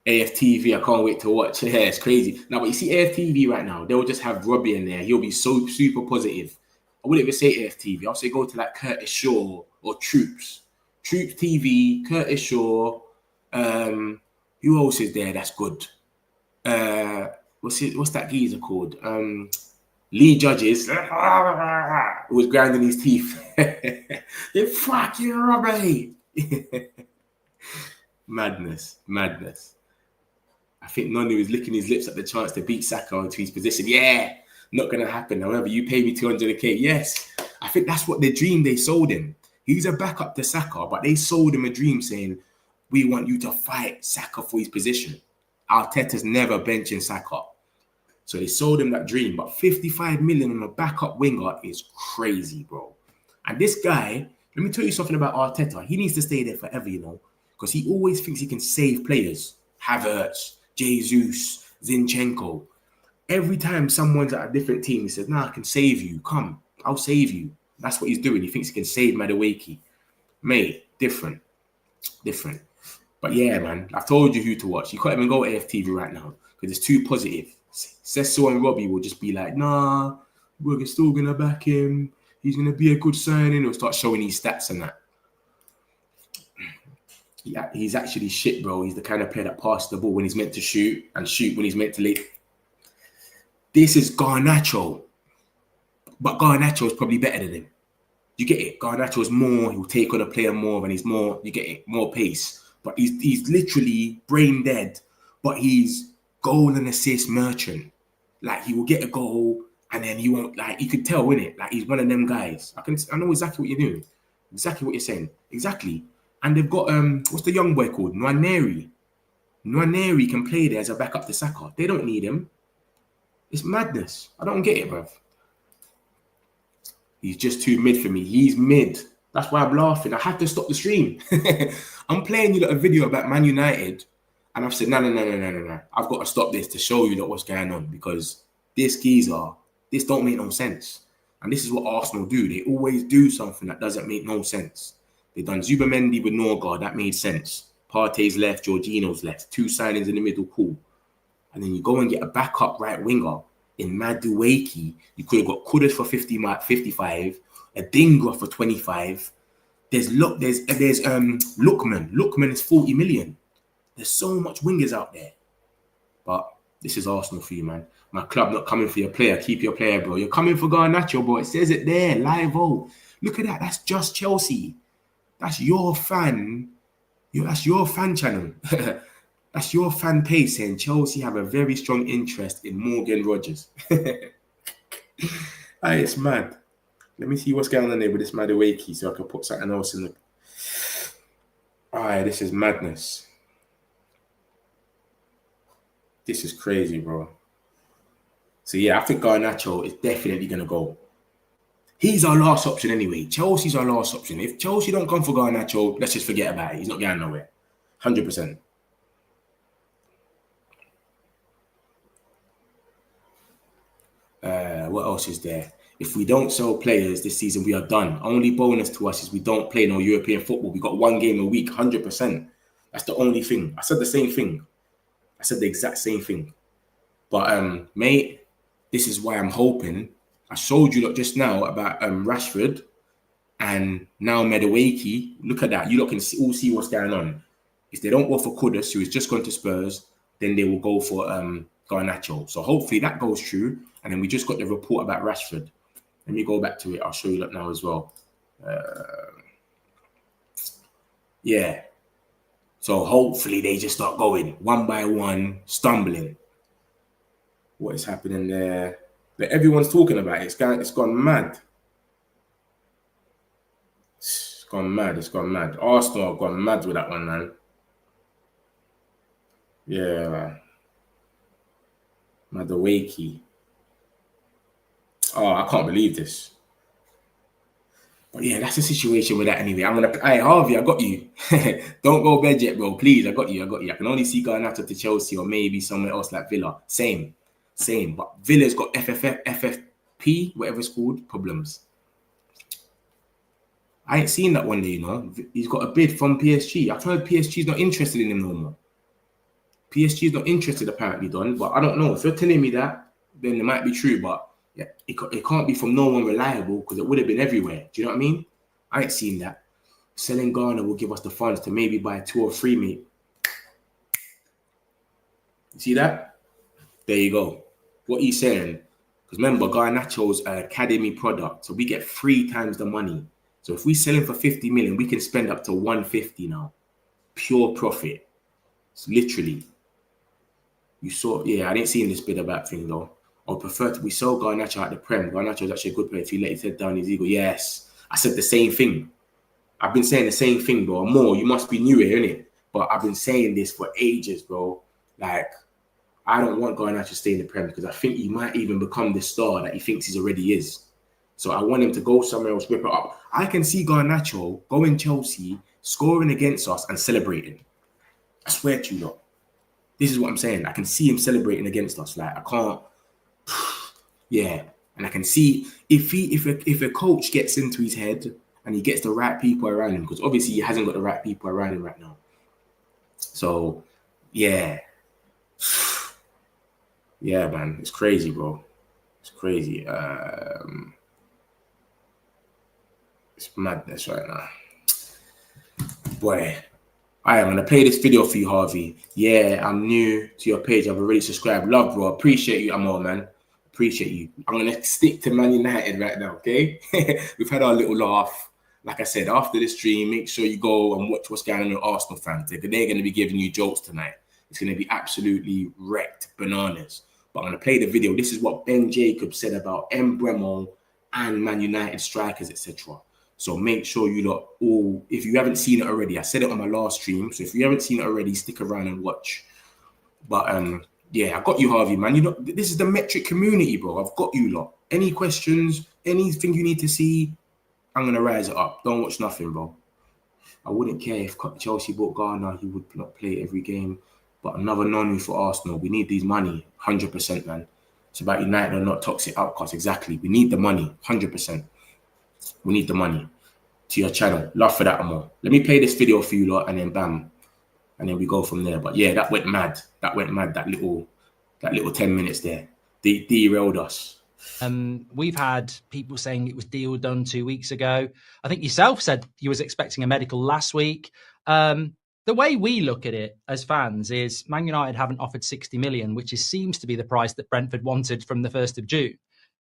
AFTV, I can't wait to watch. Yeah, it's crazy. Now, but you see AFTV right now, they'll just have Robbie in there. He'll be so super positive. I wouldn't even say AFTV. I'll say go to like Curtis Shaw or Troops TV, Curtis Shaw. Who else is there that's good? What's that geezer called? Lee Judges. Who was grinding his teeth. You fucking Robbie. Madness. I think Nonu is licking his lips at the chance to beat Saka into his position. Yeah, not going to happen. However, you pay me 200k. Yes, I think that's what the dream they sold him. He's a backup to Saka, but they sold him a dream saying, we want you to fight Saka for his position. Arteta's never benching Saka. So they sold him that dream. But 55 million on a backup winger is crazy, bro. And this guy, let me tell you something about Arteta. He needs to stay there forever, you know, because he always thinks he can save players. Havertz, Jesus, Zinchenko. Every time someone's at a different team, he says, nah, I can save you. Come, I'll save you. That's what he's doing. He thinks he can save Madueke. Mate, different. But yeah, man, I've told you who to watch. You can't even go AFTV right now because it's too positive. Cecil and Robbie will just be like, nah, we're still going to back him. He's going to be a good signing. He'll start showing his stats and that. Yeah, he's actually shit, bro. He's the kind of player that passes the ball when he's meant to shoot and shoot when he's meant to lead. This is Garnacho. But Garnacho is probably better than him. You get it? Garnacho is more, he'll take on a player more and he's more, you get it, more pace. But he's literally brain dead. But he's goal and assist merchant. Like he will get a goal and then he won't, like, you could tell, innit? Like he's one of them guys. I know exactly what you're doing. Exactly what you're saying. Exactly. And they've got, what's the young boy called? Nwaneri. Nwaneri can play there as a backup to Saka. They don't need him. It's madness. I don't get it, bruv. He's just too mid for me. He's mid. That's why I'm laughing. I had to stop the stream. I'm playing you a video about Man United. And I've said, no. I've got to stop this to show you what's going on. Because this don't make no sense. And this is what Arsenal do. They always do something that doesn't make no sense. They done Zubamendi with Norgard. That made sense. Partey's left. Jorginho's left. 2 signings in the middle. Cool. And then you go and get a backup right winger in Madueke. You could have got Kudus for 55, a Dingra for 25. There's Lookman. Lookman is 40 million. There's so much wingers out there. But this is Arsenal for you, man. My club not coming for your player. Keep your player, bro. You're coming for Garnacho, bro. It says it there. Live-o. Look at that. That's just Chelsea. That's your fan. That's your fan channel. That's your fan page saying Chelsea have a very strong interest in Morgan Rogers. It's mad. Let me see what's going on there with this Madueke so I can put something else in the... Alright, this is madness. This is crazy, bro. So yeah, I think Garnacho is definitely going to go. He's our last option anyway. Chelsea's our last option. If Chelsea don't come for Garnacho, let's just forget about it. He's not going nowhere. 100%. What else is there? If we don't sell players this season, we are done. Only bonus to us is we don't play no European football. We got 1 game a week, 100%. That's the only thing. I said the same thing. I said the exact same thing. But, mate, this is why I'm hoping. I showed you just now about Rashford and now Madueke. Look at that. You lot can all see what's going on. If they don't go for Kudus, who is just gone to Spurs, then they will go for Garnacho. So hopefully that goes true. And then we just got the report about Rashford. Let me go back to it. I'll show you that now as well. Yeah. So hopefully they just start going one by one, stumbling. What is happening there? That everyone's talking about it. It's gone mad. It's gone mad. Arsenal have gone mad with that one, man. Yeah. Madueke. Oh, I can't believe this. But yeah, that's the situation with that anyway. Hey, Harvey, I got you. Don't go bed yet, bro. Please, I got you. I can only see Garnacho to Chelsea or maybe somewhere else like Villa. Same. But Villa's got FFP, whatever it's called, problems. I ain't seen that one day, you know. He's got a bid from PSG. I've heard PSG's not interested in him no more. PSG's not interested, apparently, Don. But I don't know. If you're telling me that, then it might be true. But yeah, it can't be from no one reliable because it would have been everywhere. Do you know what I mean? I ain't seen that. Selling Ghana will give us the funds to maybe buy 2 or 3, mate. You see that? There you go. What he's saying. Because remember, Garnacho's an academy product. So we get 3 times the money. So if we sell him for 50 million, we can spend up to 150 now. Pure profit. It's literally. You saw, yeah, I didn't see in this bit about thing though. I would prefer we sell Garnacho at the Prem. Garnacho is actually a good player. If he let his head down his ego, yes. I said the same thing. I've been saying the same thing, bro. More, you must be new here, innit? But I've been saying this for ages, bro. Like, I don't want Garnacho to stay in the Prem because I think he might even become the star that he thinks he already is. So I want him to go somewhere else, whip it up. I can see Garnacho going Chelsea, scoring against us and celebrating. I swear to you, though. This is what I'm saying. I can see him celebrating against us. Like, I can't. Yeah. And I can see if a coach gets into his head and he gets the right people around him, because obviously he hasn't got the right people around him right now. So, yeah. Yeah, man. It's crazy, bro. It's crazy. It's madness right now. Boy. I'm going to play this video for you, Harvey. Yeah, I'm new to your page. I've already subscribed. Love, bro. Appreciate you, Amor, man. Appreciate you. I'm going to stick to Man United right now, okay? We've had our little laugh. Like I said, after the stream, make sure you go and watch what's going on with Arsenal fans. They're going to be giving you jokes tonight. It's going to be absolutely wrecked bananas. But I'm going to play the video. This is what Ben Jacobs said about Mbeumo and Man United strikers, etc. So make sure you lot all, if you haven't seen it already, I said it on my last stream. So if you haven't seen it already, stick around and watch. But yeah, I got you, Harvey, man. You know, this is the metric community, bro. I've got you lot. Any questions, anything you need to see, I'm going to rise it up. Don't watch nothing, bro. I wouldn't care if Chelsea bought Ghana. He would not play every game. But another non for Arsenal. We need these money, 100%, man. It's about United or not toxic outcasts. Exactly. We need the money, 100%. We need the money. To your channel. Love for that, Amor. Let me play this video for you lot and then bam. And then we go from there. But yeah, that went mad. That went mad, that little 10 minutes there. They derailed us. We've had people saying it was deal done 2 weeks ago. I think yourself said you was expecting a medical last week. The way we look at it as fans is Man United haven't offered 60 million, which seems to be the price that Brentford wanted from the 1st of June.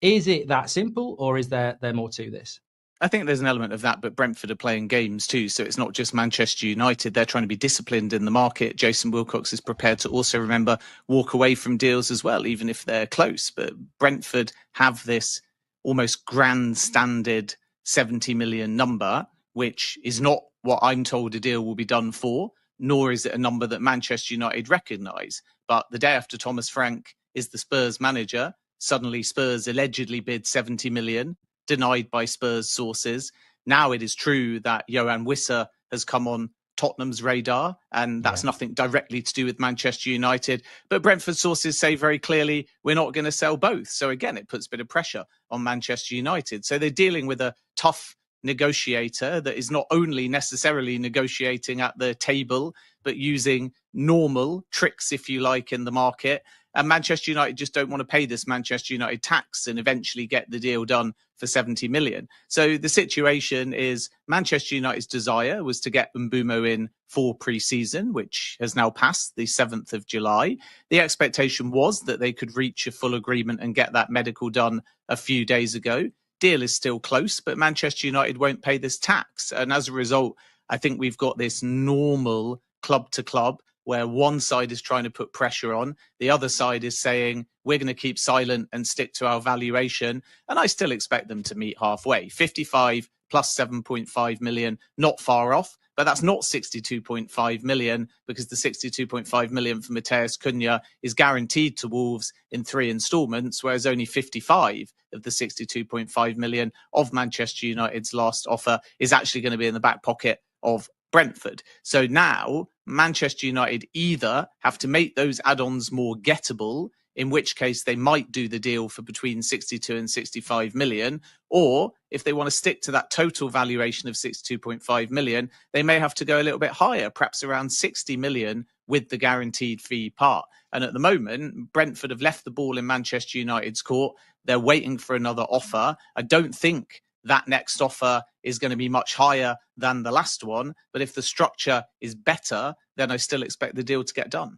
Is it that simple, or is there more to this? I think there's an element of that, but Brentford are playing games too, so it's not just Manchester United. They're trying to be disciplined in the market. Jason Wilcox is prepared to also, remember, walk away from deals as well, even if they're close. But Brentford have this almost grandstanded 70 million number, which is not what I'm told a deal will be done for, nor is it a number that Manchester United recognise. But the day after Thomas Frank is the Spurs manager, suddenly Spurs allegedly bid 70 million. Denied by Spurs sources. Now it is true that Mbeumo and Wissa has come on Tottenham's radar, and that's nothing directly to do with Manchester United. But Brentford sources say very clearly, we're not going to sell both. So again, it puts a bit of pressure on Manchester United. So they're dealing with a tough negotiator that is not only necessarily negotiating at the table, but using normal tricks, if you like, in the market. And Manchester United just don't want to pay this Manchester United tax and eventually get the deal done for 70 million. So the situation is Manchester United's desire was to get Mbeumo in for pre-season, which has now passed the 7th of July. The expectation was that they could reach a full agreement and get that medical done a few days ago. Deal is still close, but Manchester United won't pay this tax. And as a result, I think we've got this normal club to club where one side is trying to put pressure on, the other side is saying, we're going to keep silent and stick to our valuation. And I still expect them to meet halfway. 55 plus 7.5 million, not far off, but that's not 62.5 million because the 62.5 million for Matheus Cunha is guaranteed to Wolves in 3 installments, whereas only 55 of the 62.5 million of Manchester United's last offer is actually going to be in the back pocket of Brentford. So now Manchester United either have to make those add-ons more gettable in which case they might do the deal for between 62 and 65 million. Or if they want to stick to that total valuation of 62.5 million, they may have to go a little bit higher, perhaps around 60 million with the guaranteed fee part. And at the moment, Brentford have left the ball in Manchester United's court. They're waiting for another offer. I don't think that next offer is going to be much higher than the last one. But if the structure is better, then I still expect the deal to get done.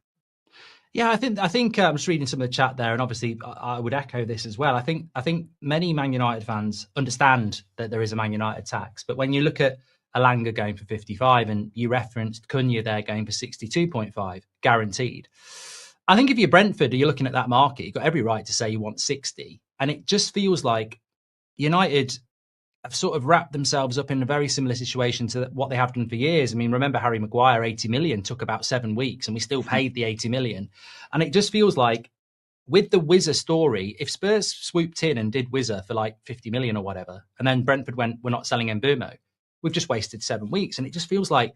Yeah, I think I'm just reading some of the chat there, and obviously I would echo this as well. I think many Man United fans understand that there is a Man United tax, but when you look at Alanga going for 55, and you referenced Cunha there going for 62.5 guaranteed, I think if you're Brentford, you're looking at that market, you've got every right to say you want 60, and it just feels like United have sort of wrapped themselves up in a very similar situation to what they have done for years. I mean, remember Harry Maguire, 80 million took about 7 weeks and we still paid the 80 million. And it just feels like with the Wissa story, if Spurs swooped in and did Wissa for like 50 million or whatever, and then Brentford went, we're not selling Mbeumo, we've just wasted 7 weeks. And it just feels like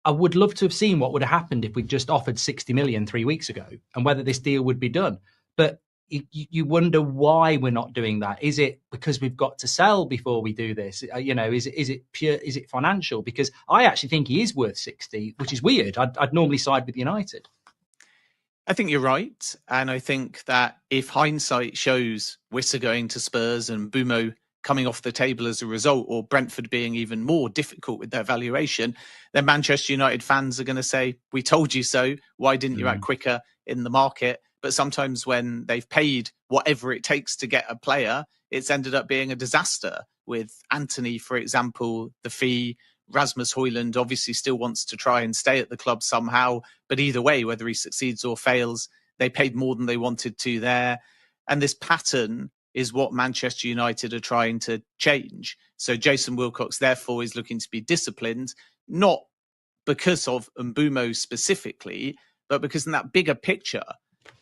I would love to have seen what would have happened if we'd just offered 60 million 3 weeks ago and whether this deal would be done. But you wonder why we're not doing that. Is it because we've got to sell before we do this? Is it pure? Is it financial? Because I actually think he is worth 60, which is weird. I'd normally side with United. I think you're right. And I think that if hindsight shows Wissa going to Spurs and Mbeumo coming off the table as a result, or Brentford being even more difficult with their valuation, then Manchester United fans are going to say, we told you so. Why didn't you act quicker in the market? But sometimes when they've paid whatever it takes to get a player, it's ended up being a disaster. With Antony, for example, the fee, Rasmus Højlund obviously still wants to try and stay at the club somehow. But either way, whether he succeeds or fails, they paid more than they wanted to there. And this pattern is what Manchester United are trying to change. So Jason Wilcox, therefore, is looking to be disciplined, not because of Mbeumo specifically, but because in that bigger picture,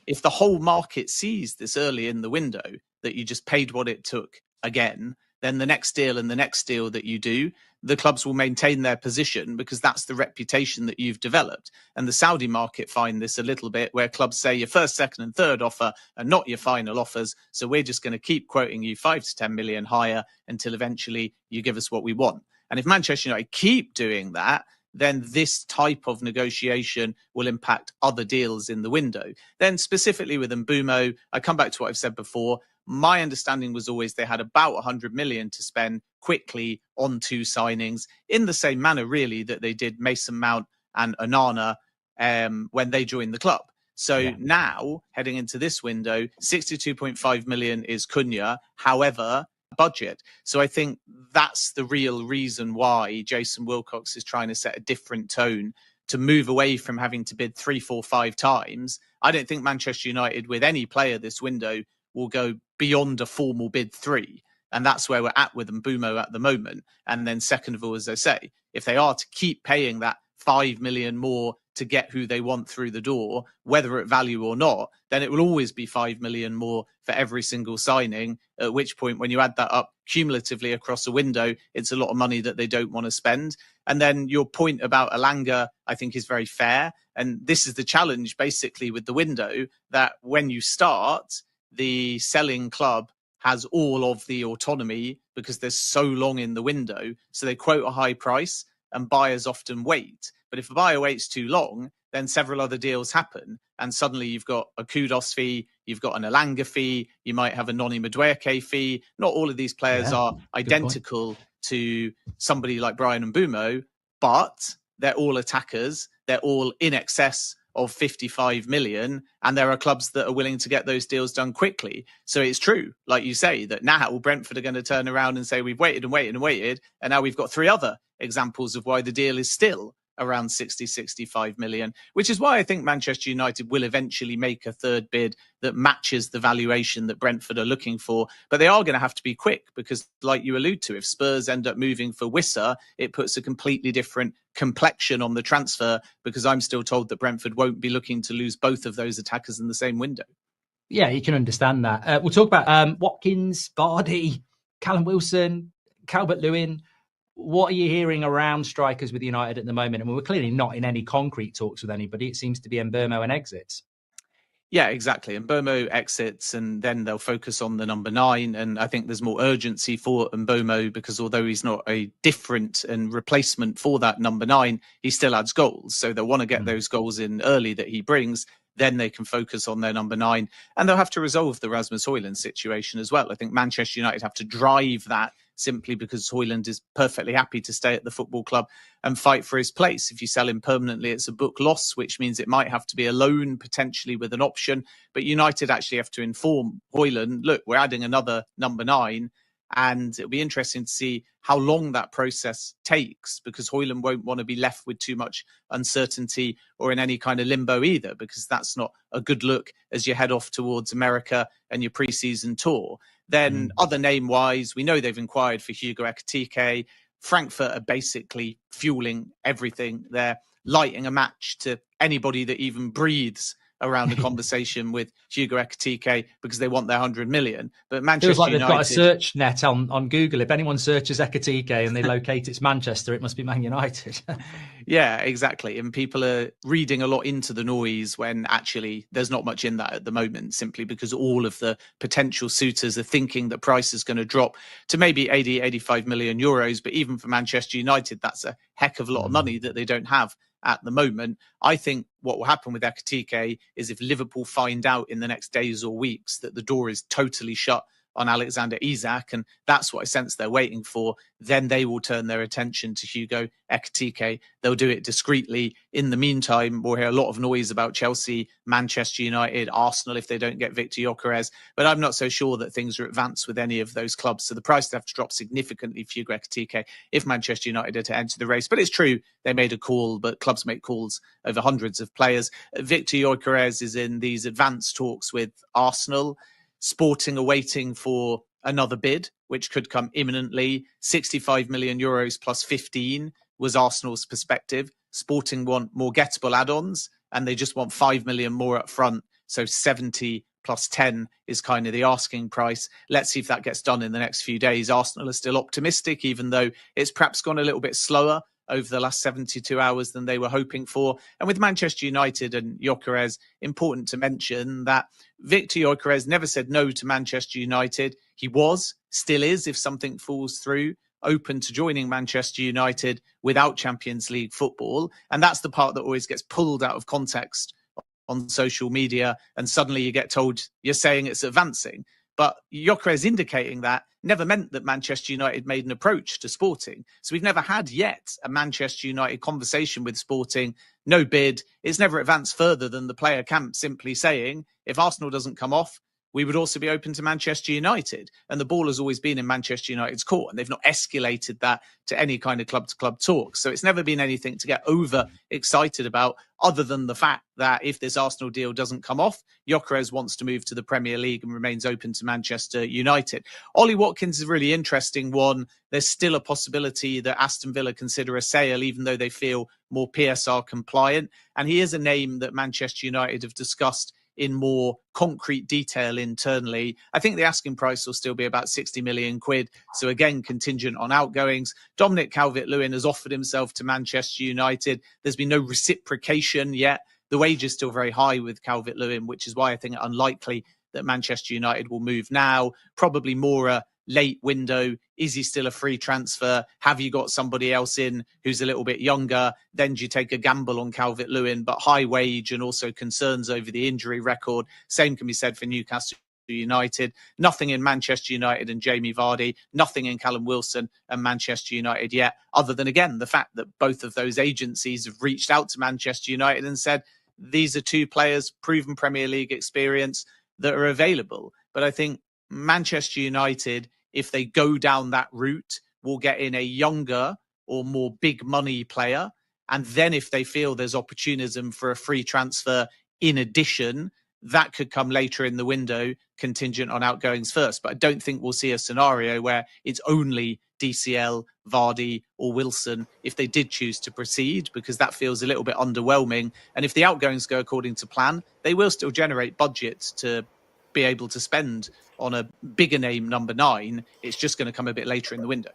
if the whole market sees this early in the window that you just paid what it took again, then the next deal and the next deal that you do, the clubs will maintain their position because that's the reputation that you've developed. And the Saudi market find this a little bit, where clubs say your first, second and third offer are not your final offers. So we're just going to keep quoting you 5 to 10 million higher until eventually you give us what we want. And if Manchester United keep doing that, then this type of negotiation will impact other deals in the window. Then specifically with Mbeumo, I come back to what I've said before. My understanding was always they had about 100 million to spend quickly on 2 signings in the same manner, really, that they did Mason Mount and Onana when they joined the club. So now, heading into this window, 62.5 million is Cunha. However, budget. So I think that's the real reason why Jason Wilcox is trying to set a different tone to move away from having to bid 3, 4, 5 times. I don't think Manchester United with any player this window will go beyond a formal bid 3. And that's where we're at with Mbeumo at the moment. And then second of all, as I say, if they are to keep paying that 5 million more to get who they want through the door, whether at value or not, then it will always be 5 million more for every single signing, at which point when you add that up cumulatively across a window, it's a lot of money that they don't want to spend. And then your point about Alanga, I think, is very fair. And this is the challenge basically with the window, that when you start, the selling club has all of the autonomy because there's so long in the window. So they quote a high price and buyers often wait. But if a buyer waits too long, then several other deals happen. And suddenly you've got a kudus fee, you've got an Alanga fee, you might have a Madueke fee. Not all of these players are identical to somebody like Bryan Mbeumo, but they're all attackers. They're all in excess of 55 million. And there are clubs that are willing to get those deals done quickly. So it's true, like you say, that now Brentford are going to turn around and say, we've waited and waited and waited. And now we've got 3 other examples of why the deal is still around 60, 65 million, which is why I think Manchester United will eventually make a third bid that matches the valuation that Brentford are looking for. But they are going to have to be quick because, like you allude to, if Spurs end up moving for Wissa, it puts a completely different complexion on the transfer, because I'm still told that Brentford won't be looking to lose both of those attackers in the same window. Yeah, you can understand that. We'll talk about Watkins, Vardy, Callum Wilson, Calvert-Lewin. What are you hearing around strikers with United at the moment? And we're clearly not in any concrete talks with anybody. It seems to be Mbeumo and exits. Yeah, exactly. And Mbeumo exits, and then they'll focus on the number 9. And I think there's more urgency for Mbeumo because although he's not a different and replacement for that number 9, he still adds goals. So they'll want to get those goals in early that he brings. Then they can focus on their number 9. And they'll have to resolve the Rasmus Højlund situation as well. I think Manchester United have to drive that simply because Højlund is perfectly happy to stay at the football club and fight for his place. If you sell him permanently, it's a book loss, which means it might have to be a loan potentially with an option. But United actually have to inform Højlund, look, we're adding another number 9. And it'll be interesting to see how long that process takes, because Højlund won't want to be left with too much uncertainty or in any kind of limbo either, because that's not a good look as you head off towards America and your pre-season tour. Then other name-wise, we know they've inquired for Hugo Ekitike. Frankfurt are basically fueling everything. They're lighting a match to anybody that even breathes around a conversation with Hugo Ekitike because they want their 100 million. But Manchester Feels like United, they've got a search net on Google. If anyone searches Ekitike and they locate it's Manchester, it must be Man United. Yeah, exactly. And people are reading a lot into the noise when actually there's not much in that at the moment, simply because all of the potential suitors are thinking that price is going to drop to maybe 85 million euros. But even for Manchester United, that's a heck of a lot of money that they don't have at the moment. I think what will happen with Ekitike is if Liverpool find out in the next days or weeks that the door is totally shut on Alexander Isak, and that's what I sense they're waiting for, then they will turn their attention to Hugo Ekitike. They'll do it discreetly. In the meantime, we'll hear a lot of noise about Chelsea, Manchester United, Arsenal if they don't get Victor Gyökeres, but I'm not so sure that things are advanced with any of those clubs. So the price would have to drop significantly for Hugo Ekitike if Manchester United are to enter the race. But it's true, they made a call, but clubs make calls over hundreds of players. Victor Gyökeres is in these advanced talks with Arsenal. Sporting are waiting for another bid, which could come imminently. 65 million euros plus 15 was Arsenal's perspective. Sporting want more gettable add-ons, and they just want 5 million more up front. So 70 plus 10 is kind of the asking price. Let's see if that gets done in the next few days. Arsenal are still optimistic, even though it's perhaps gone a little bit slower over the last 72 hours than they were hoping for. And with Manchester United and Gyökeres, important to mention that Victor Gyökeres never said no to Manchester United. He still is, if something falls through, open to joining Manchester United without Champions League football. And that's the part that always gets pulled out of context on social media. And suddenly you get told you're saying it's advancing. But Gyökeres indicating that never meant that Manchester United made an approach to Sporting. So we've never had yet a Manchester United conversation with Sporting, no bid. It's never advanced further than the player camp simply saying, if Arsenal doesn't come off, we would also be open to Manchester United. And the ball has always been in Manchester United's court, and they've not escalated that to any kind of club-to-club talk. So it's never been anything to get over excited about, other than the fact that if this Arsenal deal doesn't come off, Gyökeres wants to move to the Premier League and remains open to Manchester United. Ollie Watkins is a really interesting one. There's still a possibility that Aston Villa consider a sale, even though they feel more PSR compliant. And he is a name that Manchester United have discussed in more concrete detail internally. I think the asking price will still be about 60 million quid. So again, contingent on outgoings. Dominic Calvert-Lewin has offered himself to Manchester United. There's been no reciprocation yet. The wage is still very high with Calvert-Lewin, which is why I think it unlikely that Manchester United will move now. Probably more a late window. Is he still a free transfer? Have you got somebody else in who's a little bit younger? Then do you take a gamble on Calvert-Lewin, but high wage and also concerns over the injury record. Same can be said for Newcastle United. Nothing in Manchester United and Jamie Vardy. Nothing in Callum Wilson and Manchester United yet, other than, again, the fact that both of those agencies have reached out to Manchester United and said, these are two players, proven Premier League experience, that are available. But I think Manchester United, if they go down that route, will get in a younger or more big money player. And then if they feel there's opportunism for a free transfer in addition, that could come later in the window, contingent on outgoings first. But I don't think we'll see a scenario where it's only DCL, Vardy or Wilson if they did choose to proceed, because that feels a little bit underwhelming. And if the outgoings go according to plan, they will still generate budgets to be able to spend on a bigger name number 9. It's just going to come a bit later in the window.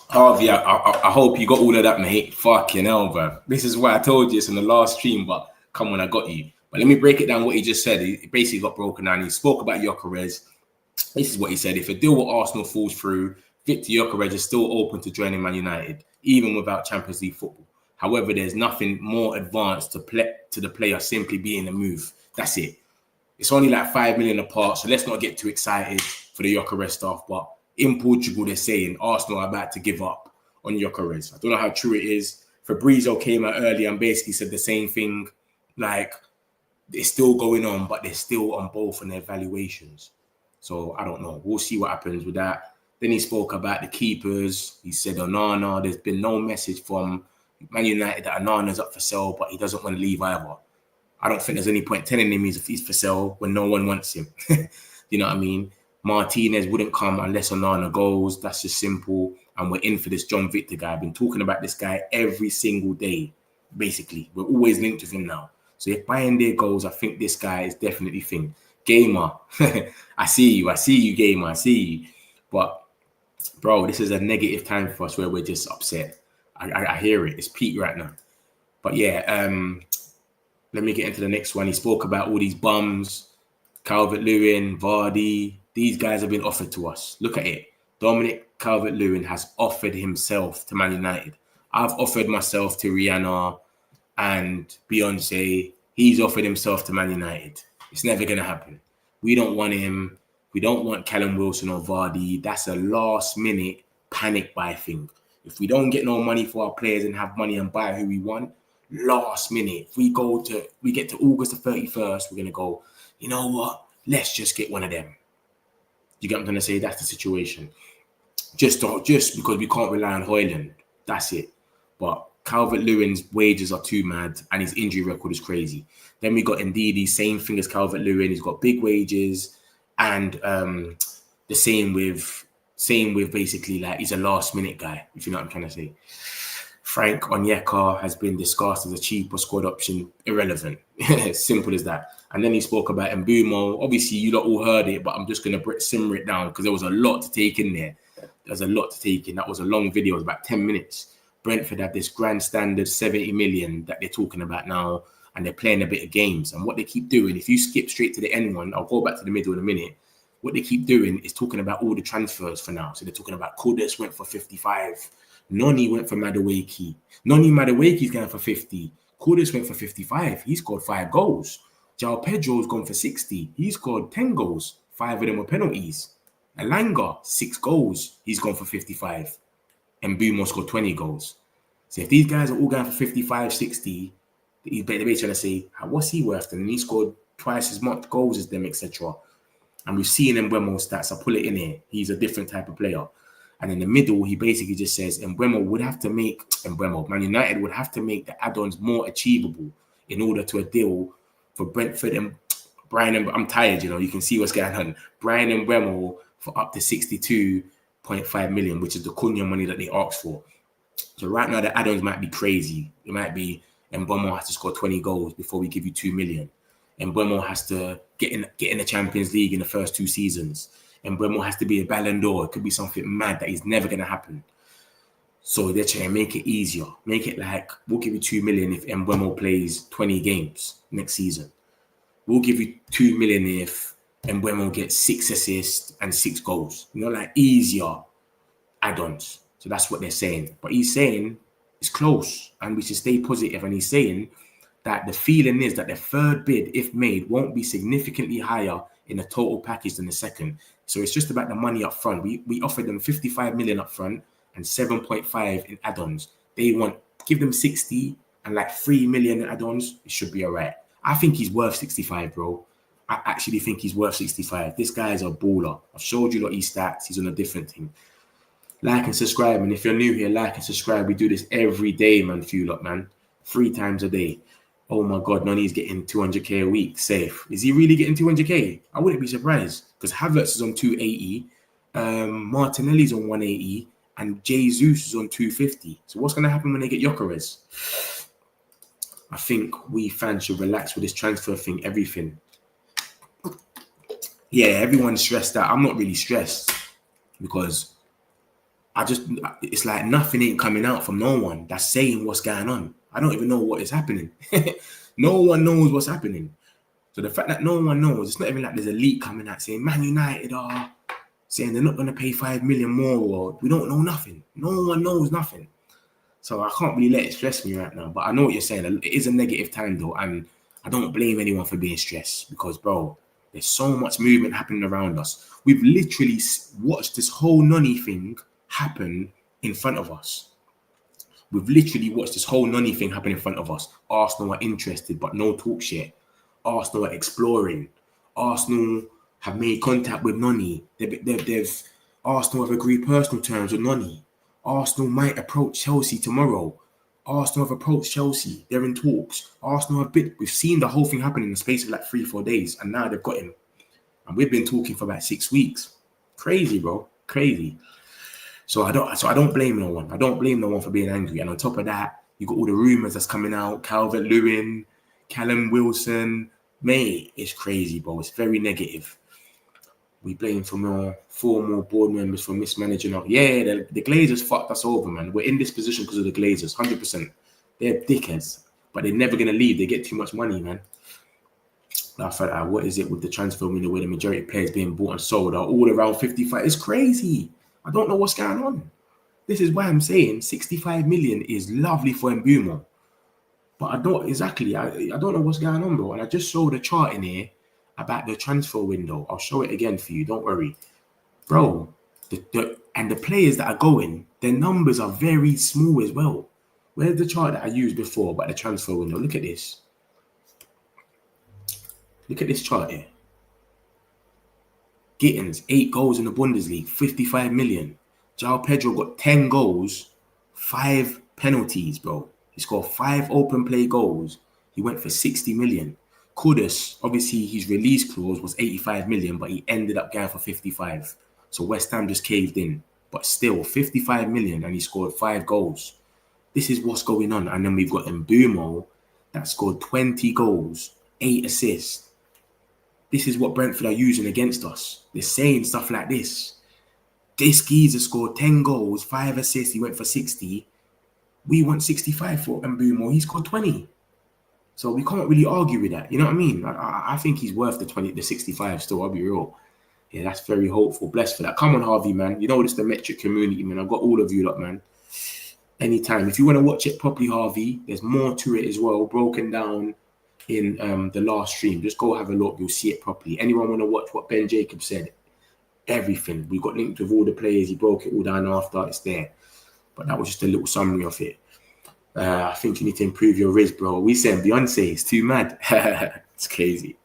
Harvey, I hope you got all of that, mate. Fucking hell, bro. This is why I told you it's in the last stream, but come on, I got you. But let me break it down what he just said. He basically got broken down. He spoke about Gyökeres. This is what he said. If a deal with Arsenal falls through, Victor Gyökeres is still open to joining Man United, even without Champions League football. However, there's nothing more advanced to the player simply being a move. That's it. It's only like 5 million apart, so let's not get too excited for the Gyökeres stuff. But in Portugal, they're saying Arsenal are about to give up on Gyökeres. I don't know how true it is. Fabrizio came out early and basically said the same thing. Like, it's still going on, but they're still on both on their valuations. So I don't know. We'll see what happens with that. Then he spoke about the keepers. He said Onana, there's been no message from Man United that Onana's up for sale, but he doesn't want to leave either. I don't think there's any point telling him he's for sale when no one wants him. You know what I mean? Martinez wouldn't come unless Onana goes. That's just simple. And we're in for this John Victor guy. I've been talking about this guy every single day, basically. We're always linked with him now. So if Bayern goes, I think this guy is definitely thing. Gamer, I see you, Gamer, I see you. But, bro, this is a negative time for us where we're just upset. I hear it. It's peak right now. But, yeah, let me get into the next one. He spoke about all these bums, Calvert-Lewin, Vardy. These guys have been offered to us. Look at it. Dominic Calvert-Lewin has offered himself to Man United. I've offered myself to Rihanna and Beyonce. He's offered himself to Man United. It's never going to happen. We don't want him. We don't want Callum Wilson or Vardy. That's a last-minute panic buy thing. If we don't get no money for our players and have money and buy who we want, last minute, if we get to August the 31st, we're going to go, you know what? Let's just get one of them. You get what I'm trying to say? That's the situation. Just because we can't rely on Højlund. That's it. But Calvert-Lewin's wages are too mad and his injury record is crazy. Then we got Ndidi, same thing as Calvert-Lewin. He's got big wages and the same with basically like he's a last-minute guy, if you know what I'm trying to say. Frank Onyeka has been discussed as a cheaper squad option. Irrelevant. Simple as that. And then he spoke about Mbeumo. Obviously, you lot all heard it, but I'm just going to simmer it down because there was a lot to take in there. There's a lot to take in. That was a long video. It was about 10 minutes. Brentford had this grand standard 70 million that they're talking about now, and they're playing a bit of games. And what they keep doing, if you skip straight to the end one, I'll go back to the middle in a minute. What they keep doing is talking about all the transfers for now. So they're talking about Kudus went for 55. Noni went for Madueke. Madueke's going for 50. Kudus went for 55. He scored 5 goals. João Pedro's gone for 60. He scored 10 goals. 5 of them were penalties. Elanga, 6 goals. He's gone for 55. And Mbeumo scored 20 goals. So if these guys are all going for 55, 60, they're basically trying to say, what's he worth? And he scored twice as much goals as them, etc. And we've seen Mbeumo stats. I pull it in here. He's a different type of player. And in the middle, he basically just says Man United would have to make the add-ons more achievable in order to a deal for Brentford and Brian. I'm tired, you can see what's going on. Brian and Mbeumo for up to 62.5 million, which is the Cunha money that they asked for. So right now, the add-ons might be crazy. It might be Mbeumo has to score 20 goals before we give you 2 million. Mbeumo has to get in the Champions League in the first 2 seasons. Mbeumo has to be a Ballon d'Or. It could be something mad that is never going to happen. So they're trying to make it easier. Make it like, we'll give you 2 million if Mbeumo plays 20 games next season. We'll give you 2 million if Mbeumo gets 6 assists and 6 goals. Like easier add-ons. So that's what they're saying. But he's saying it's close and we should stay positive. And he's saying that the feeling is that the third bid, if made, won't be significantly higher in the total package than the second. So it's just about the money up front. We offered them 55 million up front and 7.5 in add-ons. They want, give them 60 and like 3 million in add-ons. It should be all right. I think he's worth 65, bro. I actually think he's worth 65. This guy is a baller. I've showed you his stats. He's on a different thing. Like and subscribe. And if you're new here, like and subscribe. We do this every day, man. Few lot, man. 3 times a day. Oh my God, Noni's getting 200k a week. Safe. Is he really getting 200k? I wouldn't be surprised because Havertz is on 280, Martinelli's on 180, and Jesus is on 250. So what's going to happen when they get Gyökeres? I think we fans should relax with this transfer thing, everything. Yeah, everyone's stressed out. I'm not really stressed because it's like nothing ain't coming out from no one that's saying what's going on. I don't even know what is happening. No one knows what's happening. So the fact that no one knows, it's not even like there's a leak coming out saying Man United are saying they're not going to pay 5 million more, or we don't know nothing. No one knows nothing. So I can't really let it stress me right now. But I know what you're saying. It is a negative time though, and I don't blame anyone for being stressed because, bro, there's so much movement happening around us. We've literally watched this whole Noni thing happen in front of us. We've literally watched this whole Noni thing happen in front of us. Arsenal are interested, but no talks yet. Arsenal are exploring. Arsenal have made contact with Noni. Arsenal have agreed personal terms with Noni. Arsenal might approach Chelsea tomorrow. Arsenal have approached Chelsea. They're in talks. Arsenal have been. We've seen the whole thing happen in the space of like 3-4 days, and now they've got him. And we've been talking for about 6 weeks. Crazy, bro. Crazy. So I don't blame no one. I don't blame no one for being angry. And on top of that, you got all the rumors that's coming out. Calvert-Lewin, Callum Wilson. Mate, it's crazy, bro. It's very negative. We blame for 4 more board members for mismanaging. Yeah, the Glazers fucked us over, man. We're in this position because of the Glazers, 100%. They're dickheads, but they're never going to leave. They get too much money, man. I felt what is it with the transfer window where the majority of players being bought and sold are all around 55? It's crazy. I don't know what's going on. This is why I'm saying 65 million is lovely for Mbeumo. But I don't know what's going on, bro. And I just showed a chart in here about the transfer window. I'll show it again for you. Don't worry. Bro, the players that are going, their numbers are very small as well. Where's the chart that I used before about the transfer window? Look at this. Look at this chart here. Gittins, 8 goals in the Bundesliga, 55 million. João Pedro got 10 goals, 5 penalties, bro. He scored 5 open play goals. He went for 60 million. Kudus, obviously his release clause was 85 million, but he ended up going for 55. So West Ham just caved in. But still, 55 million and he scored 5 goals. This is what's going on. And then we've got Mbeumo that scored 20 goals, 8 assists. This is what Brentford are using against us. They're saying stuff like this. This geezer scored 10 goals, 5 assists. He went for 60. We want 65 for Mbeumo. He scored 20. So we can't really argue with that. You know what I mean? I think he's worth the 65 still. I'll be real. Yeah, that's very hopeful. Blessed for that. Come on, Harvey, man. You know this is the metric community, man. I've got all of you lot, man. Anytime. If you want to watch it properly, Harvey, there's more to it as well, broken down in the last stream. Just go have a look. You'll see it properly. Anyone want to watch what Ben Jacobs said? Everything. We got linked with all the players. He broke it all down after. It's there. But that was just a little summary of it. I think you need to improve your riz, bro. We said Beyonce is too mad. It's crazy.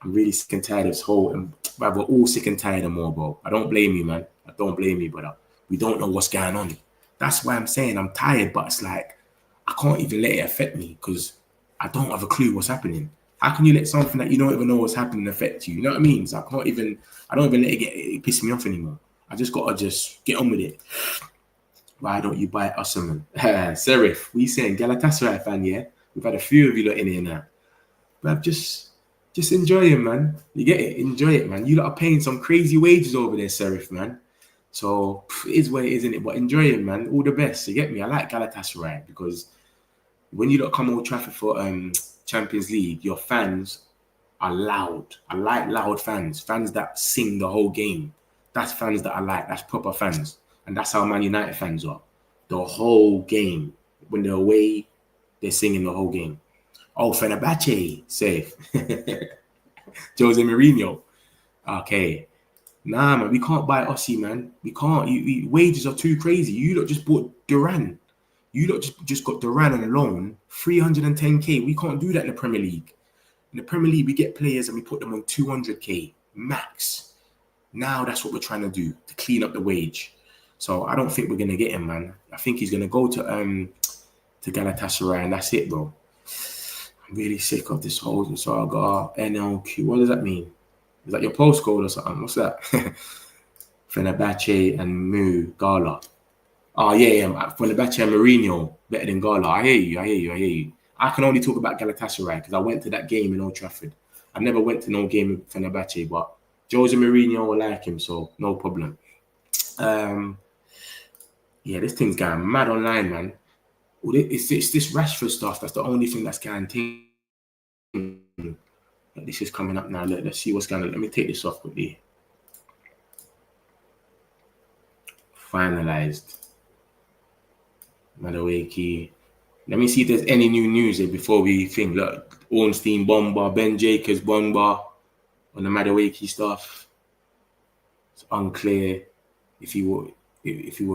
I'm really sick and tired of this whole. We're all sick and tired of more, bro. I don't blame you, man. I don't blame you, brother. We don't know what's going on. That's why I'm saying I'm tired, but it's like I can't even let it affect me because I don't have a clue what's happening. How can you let something that you don't even know what's happening affect you? You know what I mean? So I don't even let it piss me off anymore. I just gotta get on with it. Why don't you buy Usserman? Serif, we saying Galatasaray fan, yeah? We've had a few of you lot in here now. But just enjoy it, man. You get it? Enjoy it, man. You lot are paying some crazy wages over there, Serif, man. So it is what it is, isn't it? But enjoy it, man. All the best. You get me? I like Galatasaray because when you lot come Old Trafford for Champions League, your fans are loud. I like loud fans. Fans that sing the whole game. That's fans that I like. That's proper fans. And that's how Man United fans are. The whole game. When they're away, they're singing the whole game. Oh, Fenerbahce, safe. Jose Mourinho. Okay. Nah, man, we can't buy Ossie, man. We can't. Wages are too crazy. You lot just bought Duran. You lot just got Duran on a loan, 310k. We can't do that in the Premier League. In the Premier League, we get players and we put them on 200k max. Now that's what we're trying to do, to clean up the wage. So I don't think we're gonna get him, man. I think he's gonna go to Galatasaray, and that's it, bro. I'm really sick of this whole saga. NLQ. What does that mean? Is that your postcode or something? What's that? Fenerbahce and Gala. Oh yeah. Fenerbahce and Mourinho better than Gala. I hear you. I can only talk about Galatasaray because I went to that game in Old Trafford. I never went to no game in Fenerbahce, but Jose Mourinho, I like him, so no problem. Yeah, this thing's going mad online, man. Well, it's this Rashford stuff. That's the only thing that's guaranteed. This is coming up now. Let's see what's going on. Let me take this off quickly. Finalized. Madueke. Let me see if there's any new news here before we think. Look, Ornstein bomber, Ben Jacobs bomber on the Madueke stuff. It's unclear if he were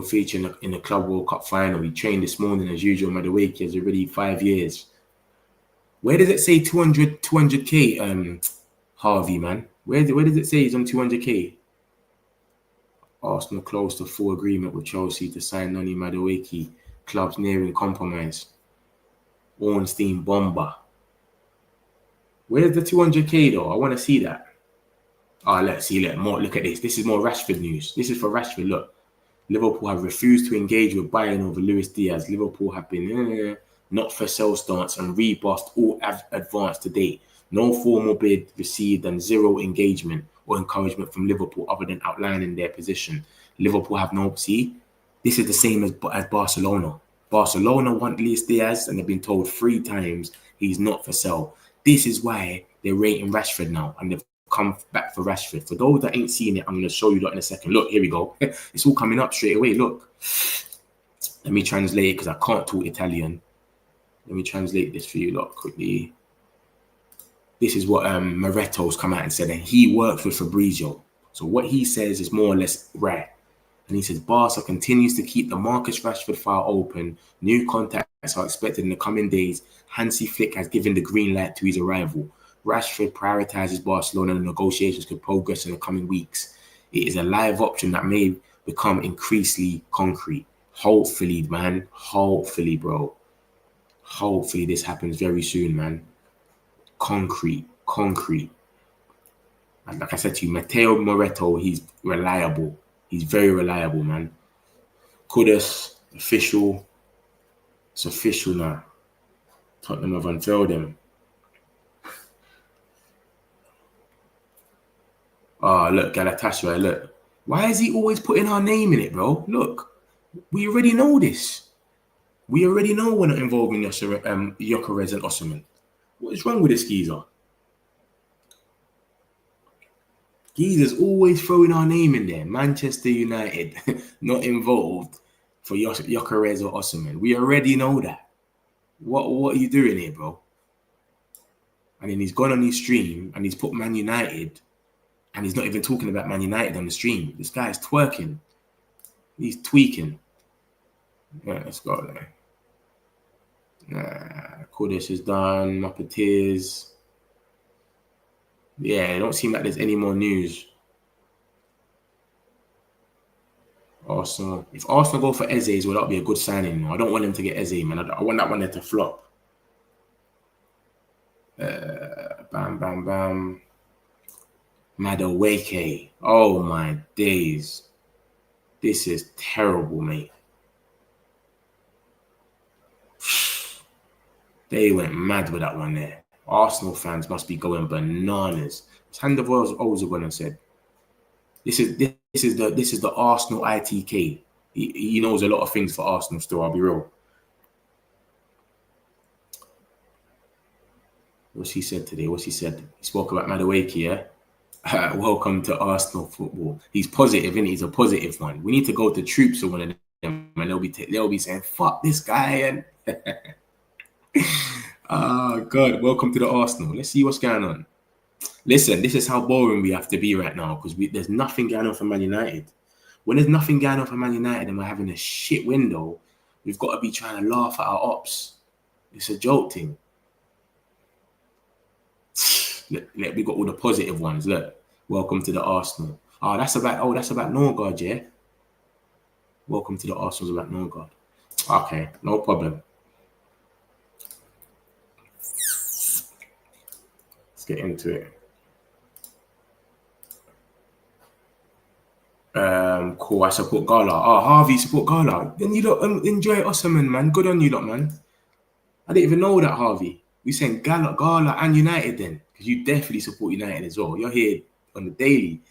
featured in the Club World Cup final. He trained this morning as usual. Madueke has already 5 years. Where does it say 200K, Harvey, man? Where does it say he's on 200K? Arsenal close to full agreement with Chelsea to sign Noni Madueke. Clubs nearing compromise. Ornstein bomber. Where's the 200K though? I want to see that. Let's see. Look at this. This is more Rashford news. This is for Rashford. Look, Liverpool have refused to engage with Bayern over Luis Diaz. Liverpool have been not for sale stance and rebuffed all advance to date. No formal bid received and zero engagement or encouragement from Liverpool other than outlining their position. Liverpool have no... See, this is the same as Barcelona. Barcelona want Luis Diaz and they've been told 3 times he's not for sale. This is why they're rating Rashford now and they've come back for Rashford. For those that ain't seen it, I'm going to show you that in a second. Look, here we go. It's all coming up straight away. Look. Let me translate it because I can't talk Italian. Let me translate this for you, look, quickly. This is what Moreto's come out and said, and he works with Fabrizio. So what he says is more or less right. And he says, Barca continues to keep the Marcus Rashford file open. New contacts are expected in the coming days. Hansi Flick has given the green light to his arrival. Rashford prioritizes Barcelona and negotiations could progress in the coming weeks. It is a live option that may become increasingly concrete. Hopefully, man. Hopefully, bro. Hopefully this happens very soon, man. Concrete. And like I said to you, Matteo Moretto, he's reliable. He's very reliable, man. Kudus, official. It's official now. Tottenham have unveiled him. Look, Galatasaray, look. Why is he always putting our name in it, bro? Look, we already know this. We already know we're not involved in Gyökeres and Osimhen. What is wrong with this geezer? Geezer's always throwing our name in there. Manchester United, not involved for Gyökeres or Osimhen. We already know that. What are you doing here, bro? And then he's gone on his stream and he's put Man United and he's not even talking about Man United on the stream. This guy's twerking. He's tweaking. Yeah, let's go there. Kudus is done. Muppeteers. Yeah, it don't seem like there's any more news. Arsenal. If Arsenal go for Eze, well, that'll be a good signing. I don't want them to get Eze, man. I want that one there to flop. Bam. Madueke. Oh, my days. This is terrible, mate. They went mad with that one there. Arsenal fans must be going bananas. Sandoval Ozugban said, "This is the Arsenal ITK. He knows a lot of things for Arsenal. Still, I'll be real." What's he said today? He spoke about Madueke, yeah? Welcome to Arsenal football. He's positive, isn't he? He's a positive one. We need to go to troops or one of them, and they'll be saying, "Fuck this guy," and God, welcome to the Arsenal. Let's see what's going on. Listen, this is how boring we have to be right now because there's nothing going on for Man United. When there's nothing going on for Man United and we're having a shit window, we've got to be trying to laugh at our ops. It's a joke thing. Look, we got all the positive ones. Look, welcome to the Arsenal. That's about Norgard, yeah? Welcome to the Arsenal's about Norgard. Okay, no problem. Let's get into it. Cool. I support Gala. Harvey support Gala. Then you lot enjoy Osimhen, man. Good on you lot, man. I didn't even know that, Harvey. We saying Gala and United then, because you definitely support United as well. You're here on the daily.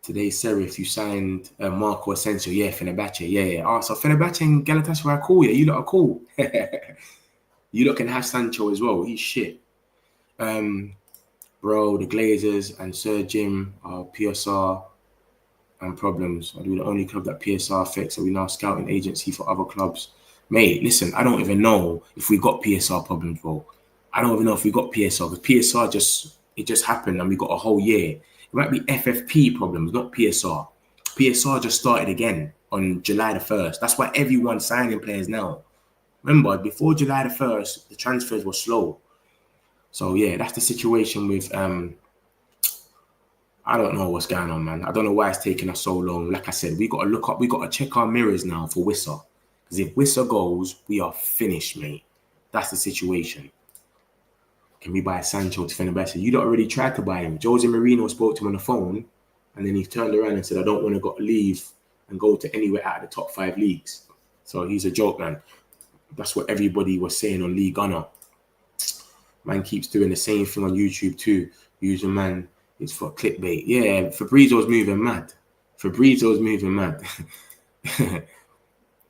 Today, Serif, you signed Marco Asensio. Yeah, Fenerbahce. Yeah. Oh, so Fenerbahce and Galatasaray are cool. Yeah, you lot are cool. You lot can have Sancho as well. He's shit. Bro, the Glazers and Sir Jim are PSR and problems. Are we the only club that PSR affects? Are we now scouting agency for other clubs? Mate, listen, I don't even know if we got PSR problems, bro. I don't even know if we got PSR, because PSR just happened and we got a whole year. It might be FFP problems, not PSR. PSR just started again on July the 1st. That's why everyone's signing players now. Remember, before July the 1st, the transfers were slow. So, yeah, that's the situation with... I don't know what's going on, man. I don't know why it's taking us so long. Like I said, we got to look up. We got to check our mirrors now for Wissa. Because if Wissa goes, we are finished, mate. That's the situation. Can we buy Sancho to Fenerbahce? You don't already tried to buy him. Jose Mourinho spoke to him on the phone, and then he turned around and said, I don't want to leave and go to anywhere out of the top 5 leagues. So he's a joke, man. That's what everybody was saying on League Gunner. Man keeps doing the same thing on YouTube too. Usual man is for clickbait. Yeah, Fabrizio's moving mad.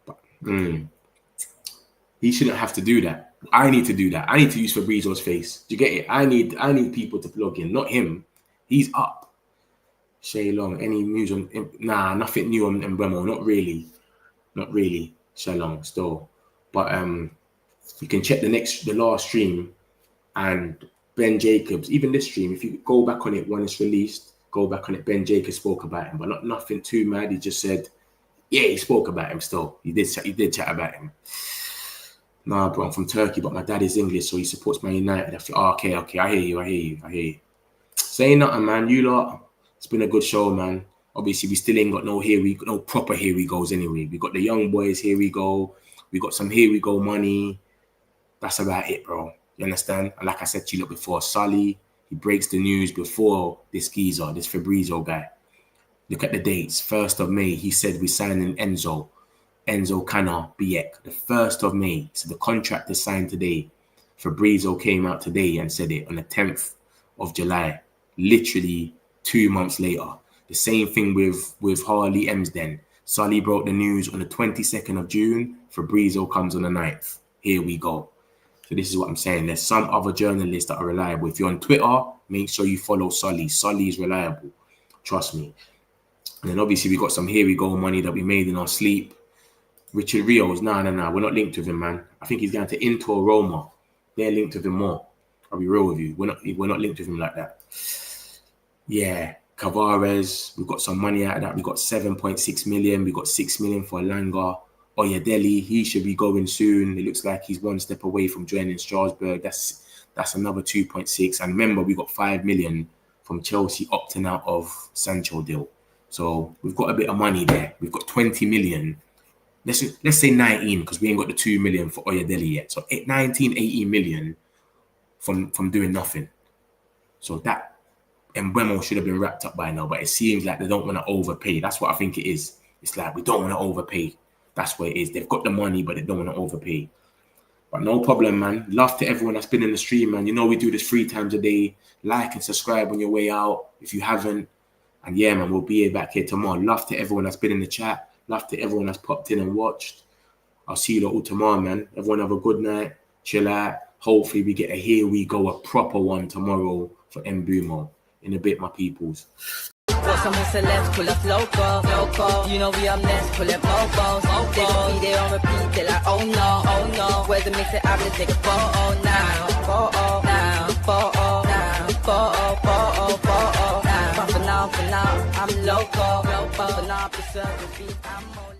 But, he shouldn't have to do that. I need to do that. I need to use Fabrizio's face. Do you get it? I need people to plug in, not him. He's up. Shay Long, any news on... Nah, nothing new on Mbeumo. Not really. Shay Long, still. But you can check the last stream, and Ben Jacobs, even this stream, if you go back on it when it's released, go back on it, Ben Jacobs spoke about him, but nothing too mad. He just said, yeah, he spoke about him still. He did chat about him. Nah, bro, I'm from Turkey, but my dad is English, so he supports Man United. I feel, okay, I hear you. Saying nothing, man. You lot, it's been a good show, man. Obviously, we still ain't got no proper here we goes anyway. We got the young boys, here we go. We got some here we go money. That's about it, bro. You understand? And like I said to you before, Sully, he breaks the news before this geezer, this Fabrizio guy. Look at the dates. 1st of May, he said we're signing Enzo Cana Biek. The 1st of May. So the contract is signed today. Fabrizio came out today and said it on the 10th of July. Literally 2 months later. The same thing with Harley Emsden. Sully broke the news on the 22nd of June. Fabrizio comes on the 9th. Here we go. So this is what I'm saying. There's some other journalists that are reliable. If you're on Twitter, make sure you follow Sully. Sully is reliable. Trust me. And then obviously we got some here we go money that we made in our sleep. Richard Rios, no. We're not linked with him, man. I think he's going to Inter Roma. They're linked with him more. I'll be real with you. We're not linked with him like that. Yeah. Cavares, we've got some money out of that. We got 7.6 million. We got 6 million for Langa. Oyedele, he should be going soon. It looks like he's one step away from joining Strasbourg. That's another 2.6. And remember, we got 5 million from Chelsea opting out of Sancho deal. So we've got a bit of money there. We've got 20 million. Let's say 19, because we ain't got the 2 million for Oyedele yet. So 19, 18 million from doing nothing. So that Mbeumo should have been wrapped up by now, but it seems like they don't want to overpay. That's what I think it is. It's like we don't want to overpay. That's what it is. They've got the money, but they don't want to overpay. But no problem, man. Love to everyone that's been in the stream, man. You know we do this 3 times a day. Like and subscribe on your way out if you haven't. And yeah, man, we'll be back here tomorrow. Love to everyone that's been in the chat. Love to everyone that's popped in and watched. I'll see you all tomorrow, man. Everyone have a good night. Chill out. Hopefully we get a proper one tomorrow for Mbeumo. In a bit, my peoples. What's some celebs pull up local? You know we up next, pull up mobos. They don't be there on repeat, they're like, oh no. Where's the mix it up, let's take a photo now. But for now, I'm local. For now, preserve the beat, I'm more